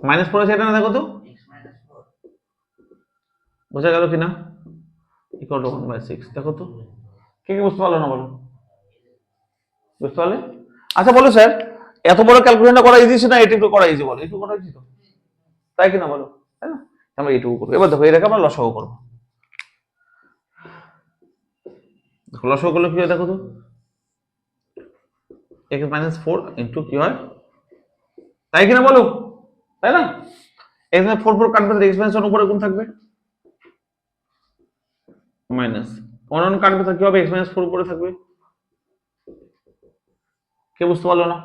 মাইনাস পড়ে আছে এটা না, দেখো তো বোঝা গেল কিনা, ইকুয়াল টু 1 বাই 6। দেখো তো কে কে বুঝতে পারলো না বলো? বুঝতে পারলে? আচ্ছা বলো স্যার, এত বড় ক্যালকুলেশনটা করা ইজি ছিল না এটা একটু করা ইজি? বলো একটু করা ইজি তো, তাই কিনা বলো? তাই না? আমরা এইটুকু করবো। এবার দেখো এটাকে আমরা লসাগু করবো। লসাগু করলে কি হয় দেখো তো, x মাইনাস 4 ইন্টু কি হয়, তাই কিনা বলো? তাই না? x মাইনাস 4 4 কাটবে, x মাইনাস 1 উপরে কোন থাকবে মাইনাস 1 কাটবে, তো কি হবে x মাইনাস 4 উপরে থাকবে। কে বুঝতে পারলো না?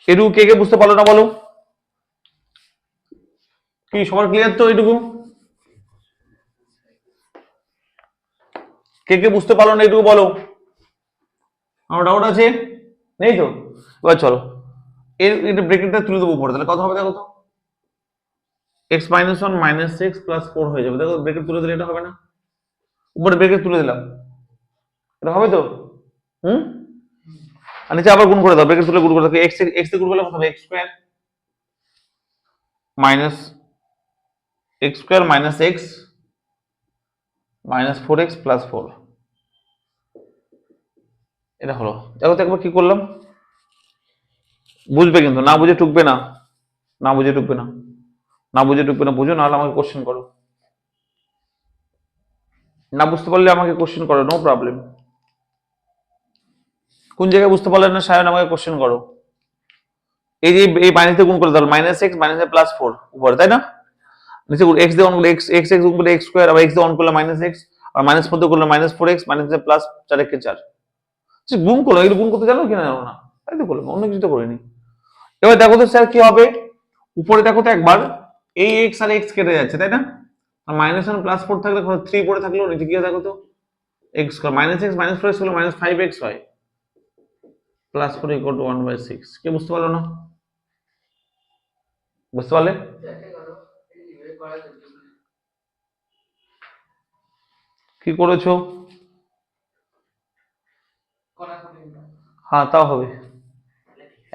এটুকু কে কে বুঝতে পারলো না বলো? কি সবার ক্লিয়ার তো এটুকু? কে কে বুঝতে পারলো না এটুকু বলো? আমার ডাউট আছে, নেই তো? এবার চলো এটা ব্রেকেটটা তুলে দেবো উপরে, তাহলে কত হবে দেখো তো, x মাইনাস 1 মাইনাস 6 প্লাস 4 হয়ে যাবে। দেখো ব্রেকেট তুলে দিলে এটা হবে না? উপরে ব্রেকেট তুলে দিলাম, এটা হবে তো? হুম, আর নিচে আবার গুণ করে দাও, ব্রেকেট তুলে গুণ করে দাও, x x তে গুণ করলে কত হবে, x square minus x square minus x minus 4x plus 4, এটা হলো। দেখো তো একবার কি করলাম, বুঝবে কিন্তু, না বুঝে টুকবে না, না বুঝে টুকবে না, না বুঝে টুকবে না, বুঝো নাহলে আমাকে কোশ্চেন করো, না বুঝতে পারলে আমাকে কোশ্চেন করো, নো প্রবলেম। কোন জায়গায় বুঝতে পারলে না সায়ন, আমাকে কোশ্চেন করো। এই যে এই মাইনাসে গুণ করে দাও, মাইনাস এক্স মাইনাস প্লাস 4 উপরে, তাই না? নিচে এক্স দিয়ে অন করলে এক্স এক্স এক্স গুণ করলে এক্স স্কয়ার, আবার এক্স দিয়ে অন করলে মাইনাস এক্স, আর মাইনাস 4 দিয়ে করলে মাইনাস 4x মাইনাস প্লাস 4 4। গুণ করো, এগুলো গুণ করতে জানো কিনা জানো না, তাই তো করলাম, অন্য কিছু তো করিনি। এবার দেখো তো স্যার কি হবে, উপরে দেখো তো একবার এই এক্স আর এক্স কেটে যাচ্ছে, তাই না? আর মাইনাস 1 প্লাস 4 থাকলে 3 পড়ে থাকলো, নিচে গিয়ে দেখো তো x square minus x minus 4x হলো মাইনাস 5x হয়, প্লাস 4 ইকুয়াল টু 1 বাই 6। কে বুঝতে পারলো না? বুঝতে পারলে? কি করেছো? হ্যাঁ তাও হবে,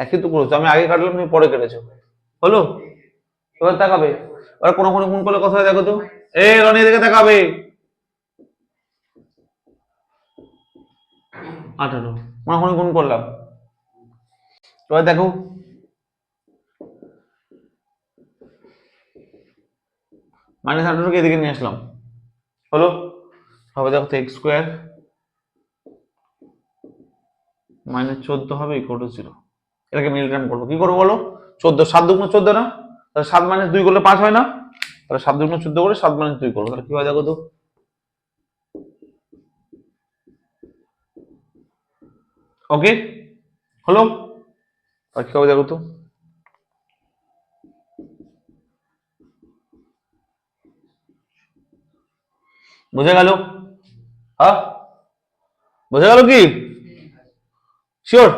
একই তো করেছো, আমি আগে কাটলাম তুমি পরে কেটেছো, হলো? এবার তাকাবে, এবার কোনো কোনো গুণ করলে কথা হয় দেখো তো, এ রনি দিকে তাকাবে, 18 কোনো কোনো গুণ করলাম, এবার দেখো মাইনাস 18কে এদিকে নিয়ে আসলাম, হলো? হবে দেখো তো এক্স স্কোয়ার মাইনাস 14 হবে ইকুয়াল টু 0। এটাকে মিল টার্ম করবো, কি করবো বলো? 14 7 দুগুণ 14 না, তাহলে 7 মাইনাস 2 করলে 5 হয় না, তাহলে 7 দুগুণ 14 করে 7 মাইনাস 2 করবো, তাহলে কি হয় দেখো তো, ওকে হলো? আর কি হবে দেখো তো, বোঝা গেল? হ্যাঁ বোঝা গেল কি? শিওর?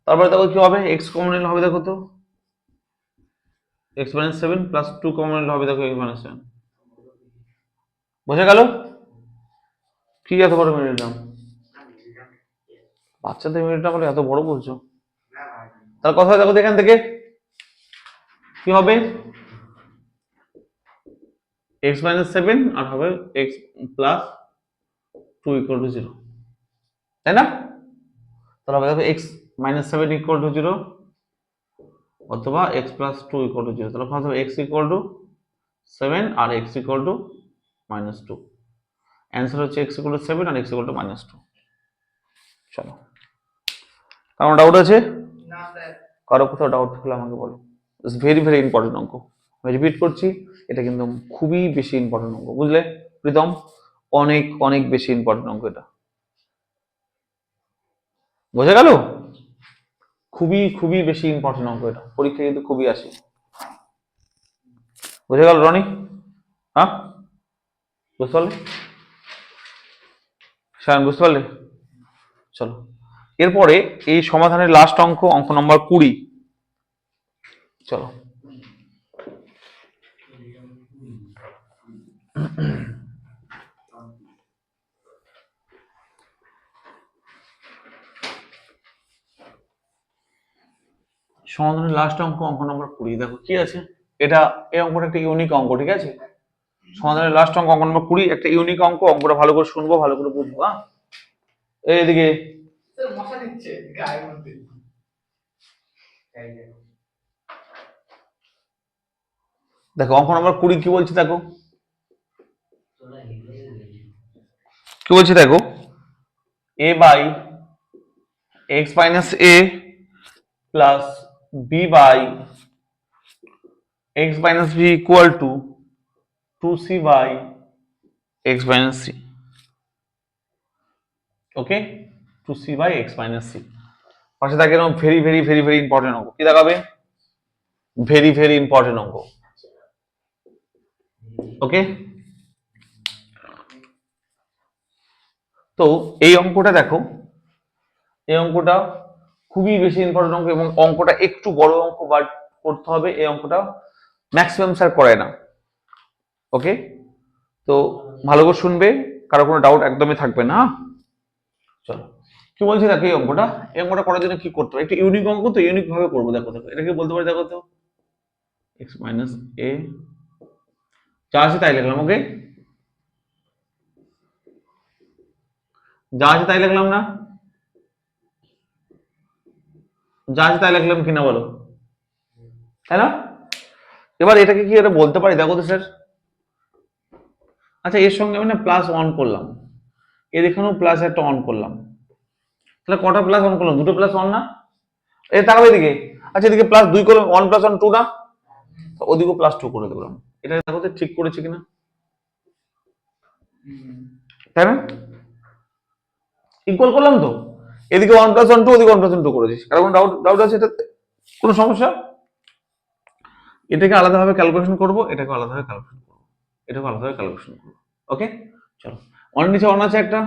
তারপরে দেখো কি হবে, এক্স কমন নিলে হবে দেখো তো এক্স মাইনাস 7 প্লাস 2 কমন নিলে হবে দেখো এক্স মাইনাস 7। বোঝা গেল? কি এত বড় মিডিল টার্ম, বাচ্চাদের মিডিল টার্ম বলে এত বড় বলছো? তার কথা দেখো তো এখান থেকে কি হবে, এক্স মাইনাস 7 আর হবে এক্স প্লাস 2 ইকুয়াল টু 0, তাই না? তাহলে হবে দেখো এক্স মাইনাস 7 ইকুয়াল টু 0 অথবা এক্স প্লাস 2 ইকুয়াল টু 0, তাহলে ফার্স্ট হবে এক্স ইকুয়াল টু 7 আর x equal to minus 2। Answer হচ্ছে এক্স ইকুয়াল টু 7 আর এক্স ইকুয়াল টু মাইনাস 2। চলো, কারণ ডাউট আছে? কারো কোথাও ডাউট থাকলে আমাকে বলো। ইটস ভেরি ভেরি ইম্পর্টেন্ট অঙ্ক। আমি রিপিট করছি, এটা কিন্তু খুবই বেশি ইম্পর্টেন্ট অঙ্ক, বুঝলে প্রীতম? অনেক অনেক বেশি ইম্পর্টেন্ট অঙ্ক এটা, বোঝা গেল? খুবই খুবই বেশি ইম্পর্টেন্ট অঙ্ক এটা, পরীক্ষা কিন্তু খুবই আসে। বুঝে গেল রনি? হ্যাঁ, বুঝতে পারলে? শায়ন বুঝতে পারলে? চলো, এরপরে এই সমাধানের লাস্ট অঙ্ক, অঙ্ক নম্বর 20। চলো, সমাধানের লাস্ট অঙ্ক, অঙ্ক নম্বর 20। দেখো কি আছে এটা, এই অঙ্কটা একটা ইউনিক অঙ্ক, ঠিক আছে? সমাধানের লাস্ট অঙ্ক, অঙ্ক নম্বর 20, একটা ইউনিক অঙ্ক। অঙ্কটা ভালো করে শুনবো, ভালো করে বুঝবো। হ্যাঁ, এইদিকে দেখো অঙ্ক নম্বর 20 কি বলছে, দেখো কি বলছে, দেখো a by x minus a plus b by x minus b equal to 2c by x minus c. Okay, 2c by x minus c. পাশে থাকে এরকম very very very very important অঙ্ক। কি দেখাবে? ভেরি ভেরি ইম্পর্টেন্ট অঙ্ক। ওকে, তো এই অঙ্কটা দেখো, এই অঙ্কটা খুবই বেশি ইম্পর্টেন্ট অঙ্ক, এবং অঙ্কটা একটু বড় অঙ্ক, বাট করতে হবে। এই অঙ্কটা ম্যাক্সিমাম স্যার করায় না। ওকে, তো ভালো করে শুনবে, কারো কোনো ডাউট একদমই থাকবে না। চলো, কি বলছি দেখো, এই অঙ্কটা করার জন্য কি করতে হবে? একটা ইউনিক অঙ্ক, তো ইউনিক ভাবে করবো। দেখো দেখো, এটাকে বলতে পারি, দেখো তো এক্স মাইনাস এ, যা আছে তাই লিখলাম। ওকে, যা আছে তাই লিখলাম না? যা আছে তাই লিখলাম কিনা বলো, তাই না? এবার এটাকে কি এটা বলতে পারি, দেখো তো স্যার। আচ্ছা, এর সঙ্গে আমি না প্লাস অন করলাম, এর এখানেও প্লাস একটা অন করলাম, তাহলে কটা প্লাস অন করলাম? দুটো প্লাস অন না? এ তাকাবে এদিকে। আচ্ছা, এদিকে প্লাস 2 করলাম, 1 প্লাস 1 2 না? ওদিকে প্লাস 2 করে দিলাম। এটা দেখো তো ঠিক করেছি কিনা, তাই না? ইকুয়াল করলাম তো, এদিকে 1 প্লাস 1 2, ওদিকে 1 প্লাস 1 2 করেছি। কারণ ডাউট ডাউট আছে এটাতে? কোনো সমস্যা? এটাকে আলাদাভাবে ক্যালকুলেশন করব, এটাকে আলাদাভাবে ক্যালকুলেশন করব, এটাকে আলাদাভাবে ক্যালকুলেশন করব। ওকে, চলো, অন নিচে অন আছে একটা,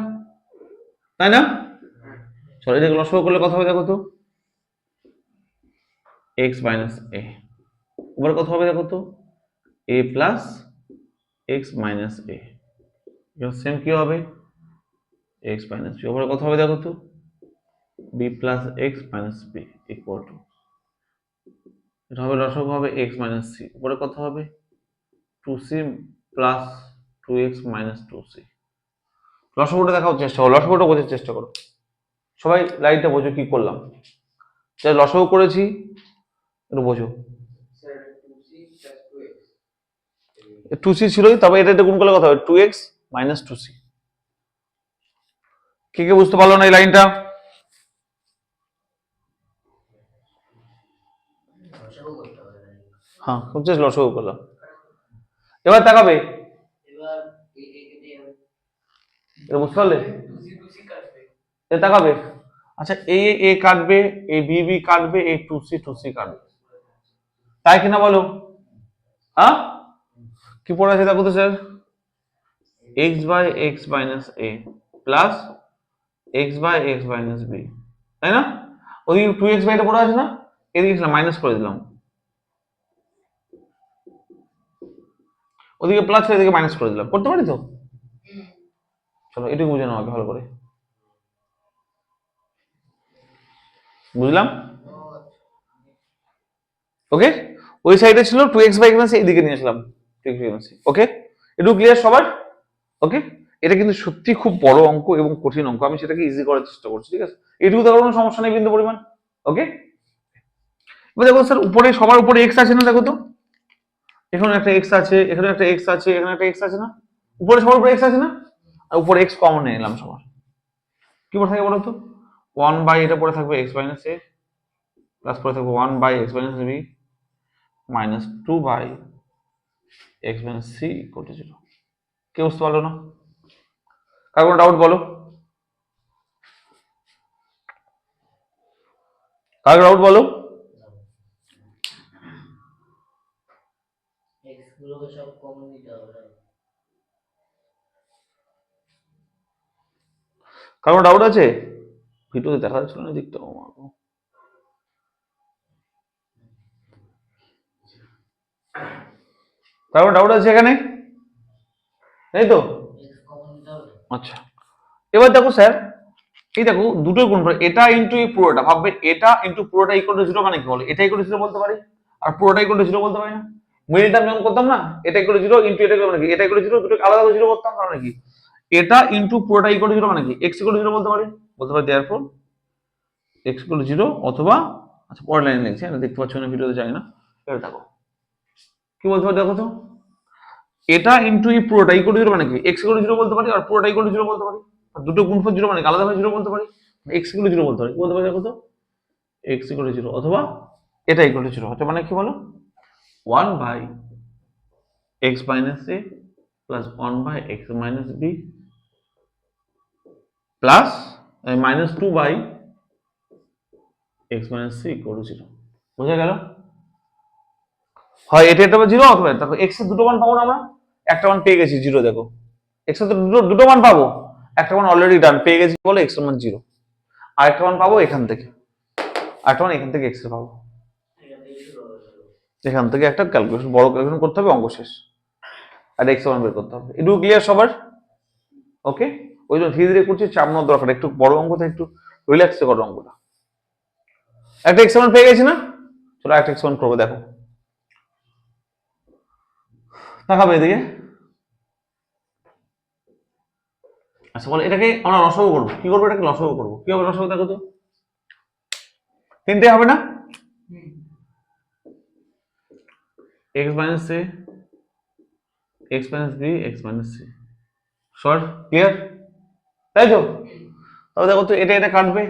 তাই না? চলো, এটাকে লসাগু করলে কথা হবে, দেখো তো এক্স মাইনাস এ, এবার কথা হবে দেখো তো a plus x minus a, same কি হবে? X minus b. এবার কথা হবে দেখো তো b plus x minus b equal to, এটা হবে লসাগু হবে এক্স মাইনাস সি। উপরে কথা হবে 2c plus 2x minus 2c। লসাগুটা দেখার চেষ্টা করো, লসাগুটা বোঝার চেষ্টা করো, সবাই লাইনটা বোঝো কি করলাম। লসাগু করেছি, একটু বোঝো। 2c ছিলই, তবে এটা গুণ করলে কথা হবে 2x মাইনাস 2c। কে কে বুঝতে পারলো না এই লাইনটা? হ্যাঁ, জাস্ট লসাগু করলাম। এবার তাকাবে, এটা বুঝতে পারলে? এটা তাকাবে। আচ্ছা, এ কাটবে, এ বি কাটবে, এ 2c কাটবে, তাই কিনা বলো? হ্যাঁ, কি পড়ে আছে দেখো তো sir, x by x minus a plus x by x minus b, তাই না? ওদিকে 2x বাই এটা পড়ে আছে না, এদিকে মাইনাস করে দিলাম, ওদিকে প্লাস করে এদিকে মাইনাস করে দিলাম, করতে পারি তো? চলো, এটুকু বুঝে নাও আগে ভালো করে, বুঝলাম? ওকে, ওই সাইডে ছিল 2x বাই এক্স, এদিকে নিয়ে আসলাম 2x বাই এক্স। ওকে, এটুকু ক্লিয়ার সবার? ওকে, এটা কিন্তু সত্যি খুব বড় অঙ্ক এবং কঠিন অঙ্ক, আমি সেটাকে ইজি করার চেষ্টা করছি, ঠিক আছে? এটুকু দেওয়ার কোনো সমস্যা নেই বিন্দু পরিমাণ। ওকে, এবার দেখো স্যার, উপরে সবার উপরে এক্স আছে না, দেখো তো এখানে একটা এক্স আছে, এখানে একটা এক্স আছে, এখানে একটা এক্স আছে না? উপরে সবার উপরে এক্স আছে না? আর উপরে এক্স কমন নিয়ে নিলাম সবার। কি বলে থাকে বলো তো, ওয়ান বাই এটা পড়ে থাকবে এক্স মাইনাস এ প্লাস পড়ে থাকবে one by x minus b minus two by x minus c equal to zero. কে বুঝতে পারলো না? কার কোনো ডাউট বলো? কার ডাউট বলো? কার কোনো ডাউট আছে? ভিডিওতে দেখা যাচ্ছিল না দিকটা। কার কোনো ডাউট আছে এখানে? তাই তো? আচ্ছা, এবার দেখো স্যার, এই দেখো দুটোই গুণফল, এটা ইন্টু এই পুরোটা, ভাববে এটা ইন্টু পুরোটা ইকুয়াল টু জিরো মানে কি বলো? এটা ইকুয়াল টু জিরো বলতে পারি আর পুরোটা ইকুয়াল টু জিরো বলতে পারি না? মিডিল টার্ম যখন করতাম না, এটা ইকুয়াল টু জিরো ইন্টু এটা ইকুয়াল মানে কি? এটা ইকুয়াল টু জিরো, দুটো আলাদা করে জিরো করতাম, মানে কি এটা ইন্টু পুরোটা ইকুয়াল টু জিরো মানে কি? এক্স ইকুয়াল টু জিরো বলতে পারি, therefore x equal to zero, অথবা আচ্ছা পরের লাইনে লিখছি, এটা দেখতে পাচ্ছ না ভিডিওতে, যাই না, এটা দেখো কি বলতে পারি, দেখো তো, এটা ইন্টু এই পুরোটা ইকুয়াল টু জিরো মানে কি? এক্স ইকুয়াল টু জিরো বলতে পারি আর পুরোটা ইকুয়াল টু জিরো বলতে পারি, আর দুটো গুণফল জিরো মানে আলাদাভাবে জিরো বলতে পারি, এক্স ইকুয়াল টু জিরো বলতে পারি, কি বলতে পারি দেখো তো, এক্স ইকুয়াল টু জিরো অথবা এটা ইকুয়াল টু জিরো হচ্ছে মানে কি বলো? One by x minus a plus one by x minus b plus minus two by x minus c equal to zero. বোঝা গেল? হয় এটা জিরো অথবা দেখো এক্স এর দুটো মান পাবো না আমরা, একটা মান পেয়ে গেছি জিরো, দেখো এক্স এর তো দুটো মান পাবো, একটা মান অলরেডি ডান পেয়ে গেছি বলে এক্স এর মান জিরো, আর একটা মান পাবো এখান থেকে, আরেকটা মান এখান থেকে এক্স এর পাবো, এখান থেকে একটা ক্যালকুলেশন, বড় ক্যালকুলেশন করতে হবে, অঙ্ক শেষ, আর এক্স এর মান বের করতে হবে। এটুকু ক্লিয়ার সবার? ওকে, ওই জন্য ধীরে ধীরে করছি, চাপ নেওয়ার দরকার, একটু বড় অঙ্কটা একটু রিল্যাক্সে করো অঙ্কটা। একটা এক্স এর মান পেয়ে গেছি না, চলো একটা এক্স এর মান করবো, দেখো দেখাবে এদিকে। আচ্ছা বলো, এটাকে আমরা লসাগু করবো, কি করবো? এটাকে লসাগু করবো, কি হবে লসাগু দেখো তো, তিনটে হবে না, x minus a x minus b x minus c, short clear, তাই তো? তবে দেখো তো এটা এটা কাটবে,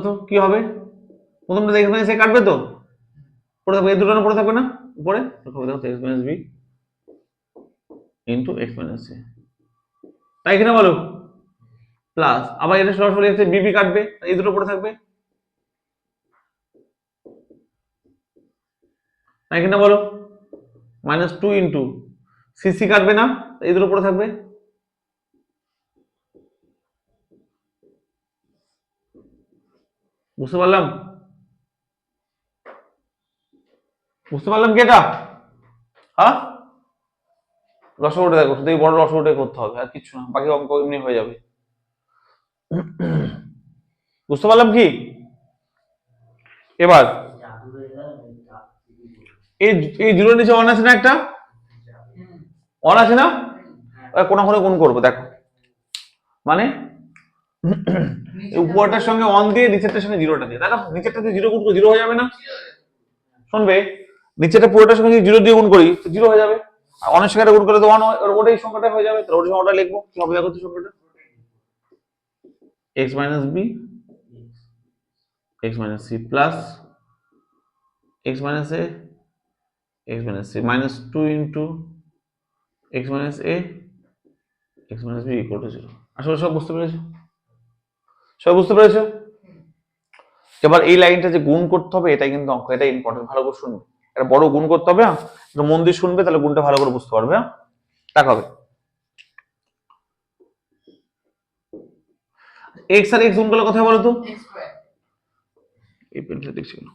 তো কি হবে? প্রথমটা এক্স মাইনাস এ কাটবে তো, পড়ে থাকবে, এই দুটো পড়ে থাকবে না উপরে, দেখো x minus b into x minus c, তাই কিনা বলো? প্লাস আবার এটা সরাসরি এসে বিবি কাটবে, এই দুটো পড়ে থাকবে, তাই কিনা বলো? মাইনাস টু ইন্টু সিসি কাটবে না, এই দুটো পড়ে থাকবে, বুঝতে পারলাম? বুঝতে পারলাম কি এটা? হ্যাঁ, রসগোটা দেখো, শুধু এই বড় রসগোটাই করতে হবে, আর কিছু না, বাকি অঙ্ক এমনি হয়ে যাবে। বুঝতে পারলাম কি? এবার এই জিরোর নিচে ওয়ান আছে না, একটা ওয়ান আছে না, কোনো গুণ করবো, দেখো মানে উপরটার সঙ্গে ওয়ান দিয়ে নিচেরটার সঙ্গে জিরোটা দিয়ে, দেখো নিচেরটা দিয়ে জিরো গুণ করে জিরো হয়ে যাবে না? শুনবে, নিচেরটা পুরোটার সঙ্গে যদি জিরো দিয়ে গুণ করি তো জিরো হয়ে যাবে, আর অনেক সংখ্যাটা গুণ করলে তো ওয়ান, ওটাই সংখ্যাটা হয়ে যাবে, তাহলে ওটাই সংখ্যাটা লিখবো, কি হবে দেখো তো সংখ্যাটা, x minus b x minus c plus x minus a x minus c minus two into x minus a x minus b equal to zero. আসলে সব বুঝতে পেরেছো? সব বুঝতে পেরেছো? এবার এই লাইনটা যে গুণ করতে হবে, এটাই কিন্তু অঙ্ক, এটা ইম্পর্টেন্ট, ভালো করে শুনবে, এটা বড় গুণ করতে হবে, হ্যাঁ একটু মন দিয়ে শুনবে, তাহলে গুণটা ভালো করে বুঝতে পারবে, হ্যাঁ দেখাবে। এক্স আর এক্স গুণ করলে কথা বলো তো, এই পেন্সিল দেখছি না,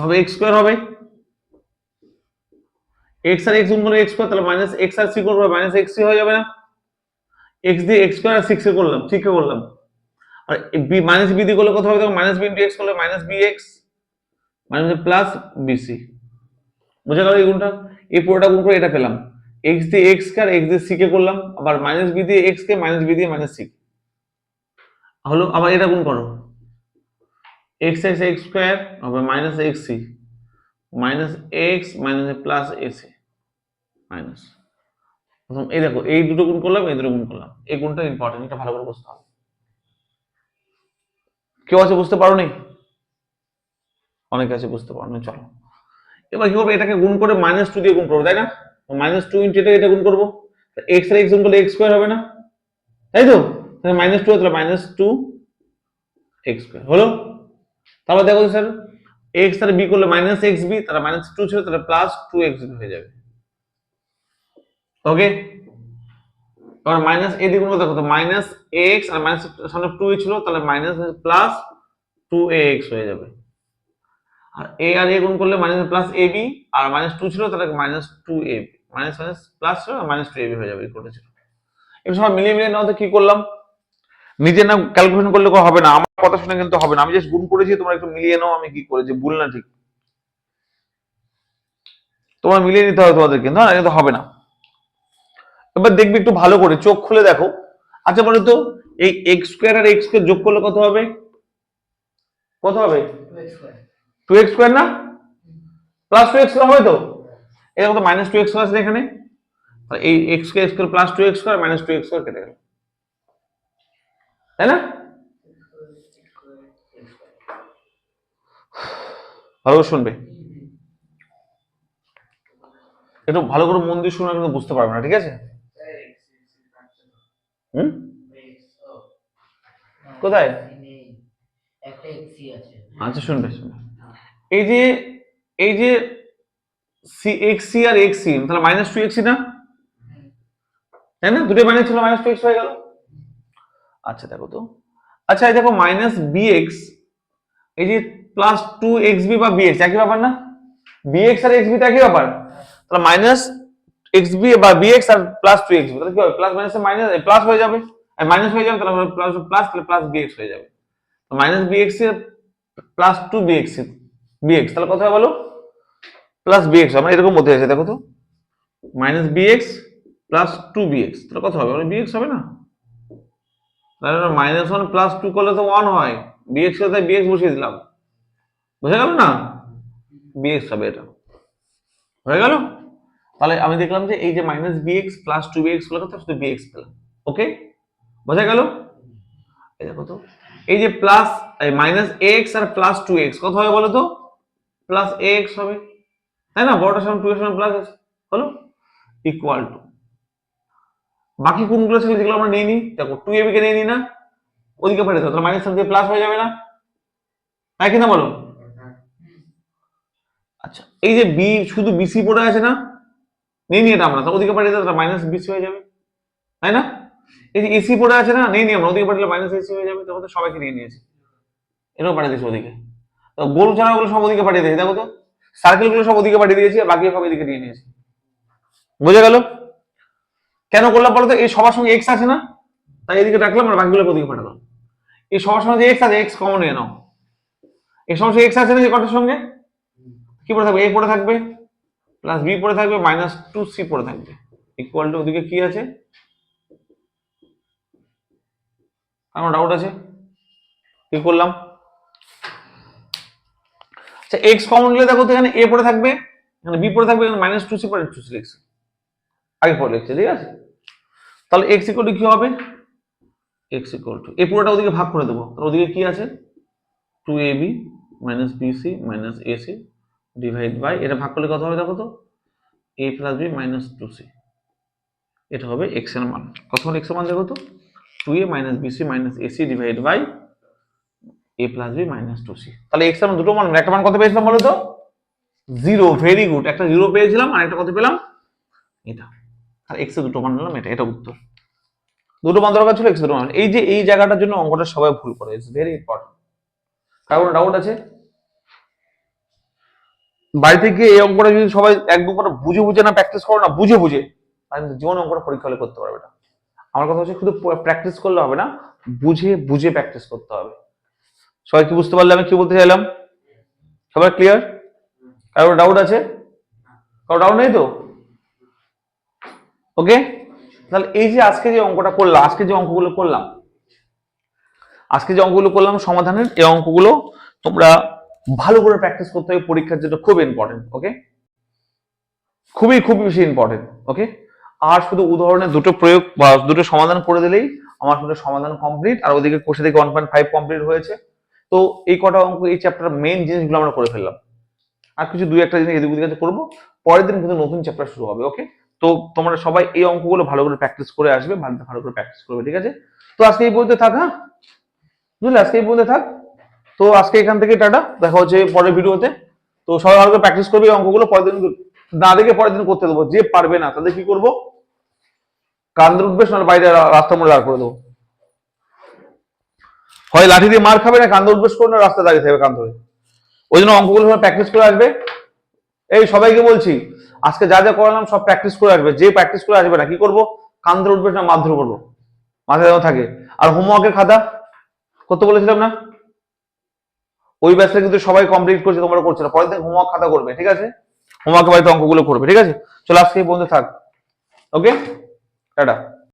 হবে এক্স স্কোয়ার হবে, এক্স আর এক্স গুণ করলে এক্স স্কোয়ার, তাহলে মাইনাস এক্স আর সি করবো মাইনাস এক্স সি হয়ে যাবে না, এক্স দিয়ে এক্স স্কোয়ার আর সিক্স এ করলাম, ঠিক করলাম, আর বি মাইনাস বি দিয়ে করলে কত হবে দেখো, মাইনাস বি ইন্টু এক্স করলে minus b x minus plus b c, বুঝে গেল এই গুণটা? এই পুরোটা গুণ করে এটা পেলাম, এক্স দিয়ে এক্স কে আর এক্স দিয়ে সি কে করলাম, আবার মাইনাস বি দিয়ে এক্স কে মাইনাস বি দিয়ে মাইনাস সি হলো, আবার এটা গুণ করো, এক্স এক্স এক্স স্কোয়ার আবার minus x C minus x minus plus AC minus, প্রথম এই দেখো, এই দুটো গুণ করলাম, এই দুটো গুণ করলাম, এই গুণটা ইম্পর্টেন্ট, এটা ভালো করে বুঝতে হবে। কেউ আছে বুঝতে পারো নি? অনেকে আছে বুঝতে পারো নি। চলো এবার কি করবো, এটাকে গুণ করে -2 দিয়ে গুণ করবো, তাই না? -2 ইন্টু এটা গুণ করবো, এক্স আর এক্স গুণ করলে এক্স স্কোয়ার হবে না, তাই তো? -2 তাহলে -2 এক্স স্কোয়ার হলো। তারপর দেখো স্যার, এক্স আর বি করলে -xb, তাহলে -2 ছিল, তাহলে +2xb হয়ে যাবে। ওকে, কারণ মাইনাস এ দিয়ে গুণ করতে, দেখো তো -x আর মাইনাস সামনে 2 ছিল, তাহলে +2ax হয়ে যাবে। আর a আর a গুণ করলে +ab, আর -2 ছিল, তাহলে -2ab, মাইনাস মাইনাস প্লাস ছিল, -2ab হয়ে যাবে, ইকুয়াল ছিল। এবার সবাই মিলিয়ে মিলিয়ে নাও তো কি করলাম, নিজে না ক্যালকুলেশন করলে হবে না, আমার কথা শুনে কিন্তু হবে না, আমি জাস্ট গুণ করেছি, তোমরা একটু মিলিয়ে নাও আমি কি করেছি, ভুল না ঠিক তোমরা মিলিয়ে নিতে হবে তোমাদের, কিন্তু না এটা হবে না। এবার দেখবি একটু ভালো করে চোখ খুলে দেখো। আচ্ছা বলো তো, এই এক্স স্কোয়ার আর এক্স স্কোয়ার যোগ করলে কত হবে? কত হবে? 2x স্কোয়ার না, +2x হবে তো? এরকম তো -2x আছে এখানে, এই x square +2x square -2x square কেটে গেল, তাই না? ভালো করে শুনবে, একটু ভালো করে মন দিয়ে শুনে, কিন্তু বুঝতে পারবে না, ঠিক আছে? হুম, কোথায়? আচ্ছা শুনবে, এই যে এই যে xc আর xc, তাহলে -2xc না, তাই না? দুটোই মাইনাস ছিল, -2x হয়ে গেল। আচ্ছা দেখো তো, আচ্ছা এই দেখো -bx, এই যে +2xb বা bx একই ব্যাপার না? bx আর xb তো একই ব্যাপার, তাহলে -xb বা bx আর +2xb, তাহলে কি হবে? প্লাস মাইনাসে মাইনাস প্লাস হয়ে যাবে, আর মাইনাস হয়ে যাবে, তাহলে প্লাস প্লাস প্লাস bx হয়ে যাবে। তো -bx এর +2bx bx, তাহলে কত হবে বলো? +bx, আমরা এরকম মধ্যে আছে, দেখো তো, -bx +2bx, তাহলে কত হবে? bx হবে না? তাহলে -1 +2 করলে তো 1 হয়, bx এর তাই bx বসিয়ে দিলাম, বুঝে গেল না? bx হবে, এটা হয়ে গেল। তাহলে আমি দেখলাম যে এই যে -bx +2bx করলে কত, শুধু bx পেলাম। ওকে, বোঝা গেল? এই দেখো তো, এই যে প্লাস -x আর +2x কত হবে বলো তো? +ax হবে, তাই না? বড়টার সামনে 2 এর সামনে প্লাস আছে, হলো ইকুয়াল টু, বাকি কোনগুলো ছিল যেগুলো আমরা নিইনি, দেখো 2ab কে নিয়ে নি না, ওদিকে পাঠিয়ে দাও, তাহলে মাইনাস সাইন দিয়ে প্লাস হয়ে যাবে না, তাই কিনা বলো? আচ্ছা এই যে বি শুধু বিসি পড়ে আছে না, নেই নি এটা আমরা, তাহলে ওদিকে পাঠিয়ে দাও, তাহলে -bc হয়ে যাবে, তাই না? এই যে এসি পড়ে আছে না, নেই নি আমরা, ওদিকে পাঠালে -ac হয়ে যাবে, তখন তো সবাইকে নিয়ে নিয়েছি, এটাও পাঠিয়ে দিয়েছি ওদিকে। তো গোল ছাড়া ওগুলো সব ওদিকে পাঠিয়ে দিয়েছি, দেখো তো, সার্কেল গুলো সব ওদিকে পাঠিয়ে দিয়েছি, আর বাকি সব এদিকে নিয়ে নিয়েছি, বুঝে গেল? কেন করলাম বলতো, এই সবার সঙ্গে এক্স আছে না, তাই এদিকে রাখলাম, আর বাকিগুলো ওদিকে পাঠালাম। এই সবার সঙ্গে যে এক্স আছে, এক্স কমন নিয়ে নাও, এই সবার সঙ্গে এক্স আছে না যে কটার সঙ্গে, কি পড়ে থাকবে? এ পড়ে থাকবে, প্লাস বি পড়ে থাকবে, -2c পড়ে থাকবে, ইকুয়াল টু ওদিকে কি আছে, আমার ডাউট আছে, কি করলাম? আচ্ছা এক্স কমন নিলে দেখো তো, এখানে এ পড়ে থাকবে, এখানে বি পড়ে থাকবে, এখানে -2c পড়ে 2c লিখছি, আগে পড়ে লিখছি, ঠিক আছে? তাহলে এক্স ইকুয়াল টু কি হবে? এক্স ইকুয়াল টু, এই পুরোটা ওদিকে ভাগ করে দেবো, তাহলে ওদিকে কি আছে? 2ab -bc -ac divide by, এটা ভাগ করলে কত হবে দেখো তো, a প্লাস b -2c, এটা হবে এক্স এর মান, কত হলো এক্স এর মান দেখো তো, 2a -bc -ac divide by a plus b -2c। তাহলে এক্স এর মান দুটো মান, একটা মান কত পেয়েছিলাম বলো তো? 0, ভেরি গুড, একটা 0 পেয়েছিলাম, আর একটা কত পেলাম? এটা। আর এক্স এর দুটো মান নিলাম, এটা উত্তর। দুটো মান দরকার ছিল, এক্স দুটো মান। এই যে এই জায়গাটার জন্য অঙ্কটা সবাই ভুল করে, ইটস ভেরি ইম্পর্টেন্ট। কারণ ডাউট আছে? বাড়িতে গিয়ে এই অঙ্কটা যদি সবাই এক দু করে বুঝে বুঝে না প্র্যাকটিস করো না, বুঝে বুঝে, তাহলে জীবন অঙ্কটা পরীক্ষা হলে করতে পারবে না। আমার কথা হচ্ছে শুধু প্র্যাকটিস করলে হবে না, বুঝে বুঝে প্র্যাকটিস করতে হবে। সবাই কি বুঝতে পারলে আমি কি বলতে চাইলাম? সবাই ক্লিয়ার? কারোর ডাউট আছে? কারো ডাউট নেই তো? ওকে, তাহলে এই যে আজকে যে অঙ্কটা করলাম, আজকে যে অঙ্কগুলো করলাম সমাধানের, এই অঙ্কগুলো তোমরা ভালো করে প্র্যাকটিস করতে হবে, পরীক্ষার জন্য খুব ইম্পর্টেন্ট। ওকে, খুবই খুব বেশি ইম্পর্টেন্ট। ওকে, আর শুধু উদাহরণের দুটো প্রয়োগ বা দুটো সমাধান করে দিলেই আমার শুধু সমাধান কমপ্লিট, আর ওদিকে কোষে দিকে 1.5 কমপ্লিট হয়েছে। তো এই কটা অঙ্ক এই চ্যাপ্টার মেইন জিনিসগুলো আমরা করে ফেললাম। আর কিছু দুই একটা জিনিস এদিক ওদিকে করবো, পরের দিন কিন্তু নতুন চ্যাপ্টার শুরু হবে। ওকে, তো তোমরা সবাই এই অঙ্কগুলো ভালো করে প্র্যাকটিস করে আসবে, ভালো করে প্র্যাকটিস করবে, ঠিক আছে? তো আজকে এই পর্যন্ত থাক, হ্যাঁ বুঝলে, আজকে এই পর্যন্ত থাক। তো আজকে এখান থেকে টাটা, দেখা হচ্ছে পরের ভিডিওতে। তো সবাই ভালো করে প্র্যাকটিস করবে এই অঙ্কগুলো, পরের দিন না দেখে পরের দিন করতে দেবো। যে পারবে না তাদের কি করবো, কান ধরে উঠবে, নাহলে বাইরে রাস্তা মোড়ে দাঁড় করে দেবো। হয় লাঠি দিয়ে মার খাবে, না কান ধরে উঠবেশ করবে, না রাস্তা দাঁড়িয়ে থাকবে কান ধরে। ওই জন্য অঙ্কগুলো প্র্যাকটিস করে আসবে। এই সবাইকে বলছি, আজকে যা যা করালাম সব প্র্যাকটিস করে আসবে। যে প্র্যাকটিস করে আসবে না কি করবো, কান ধরে উঠবে না মারধর করবো, মাথায় যেন থাকে। আর হোমওয়ার্কের খাতা করতে বলেছিলাম না, ওই ব্যাচটা কিন্তু সবাই কমপ্লিট করছে, তোমরা করছো না। পরের দিন হোমওয়ার্ক খাতা করবে, ঠিক আছে? হোমওয়ার্কের বাড়িতে অঙ্কগুলো করবে, ঠিক আছে? চলো আজকে এই পর্যন্ত থাক। ওকে, টাটা।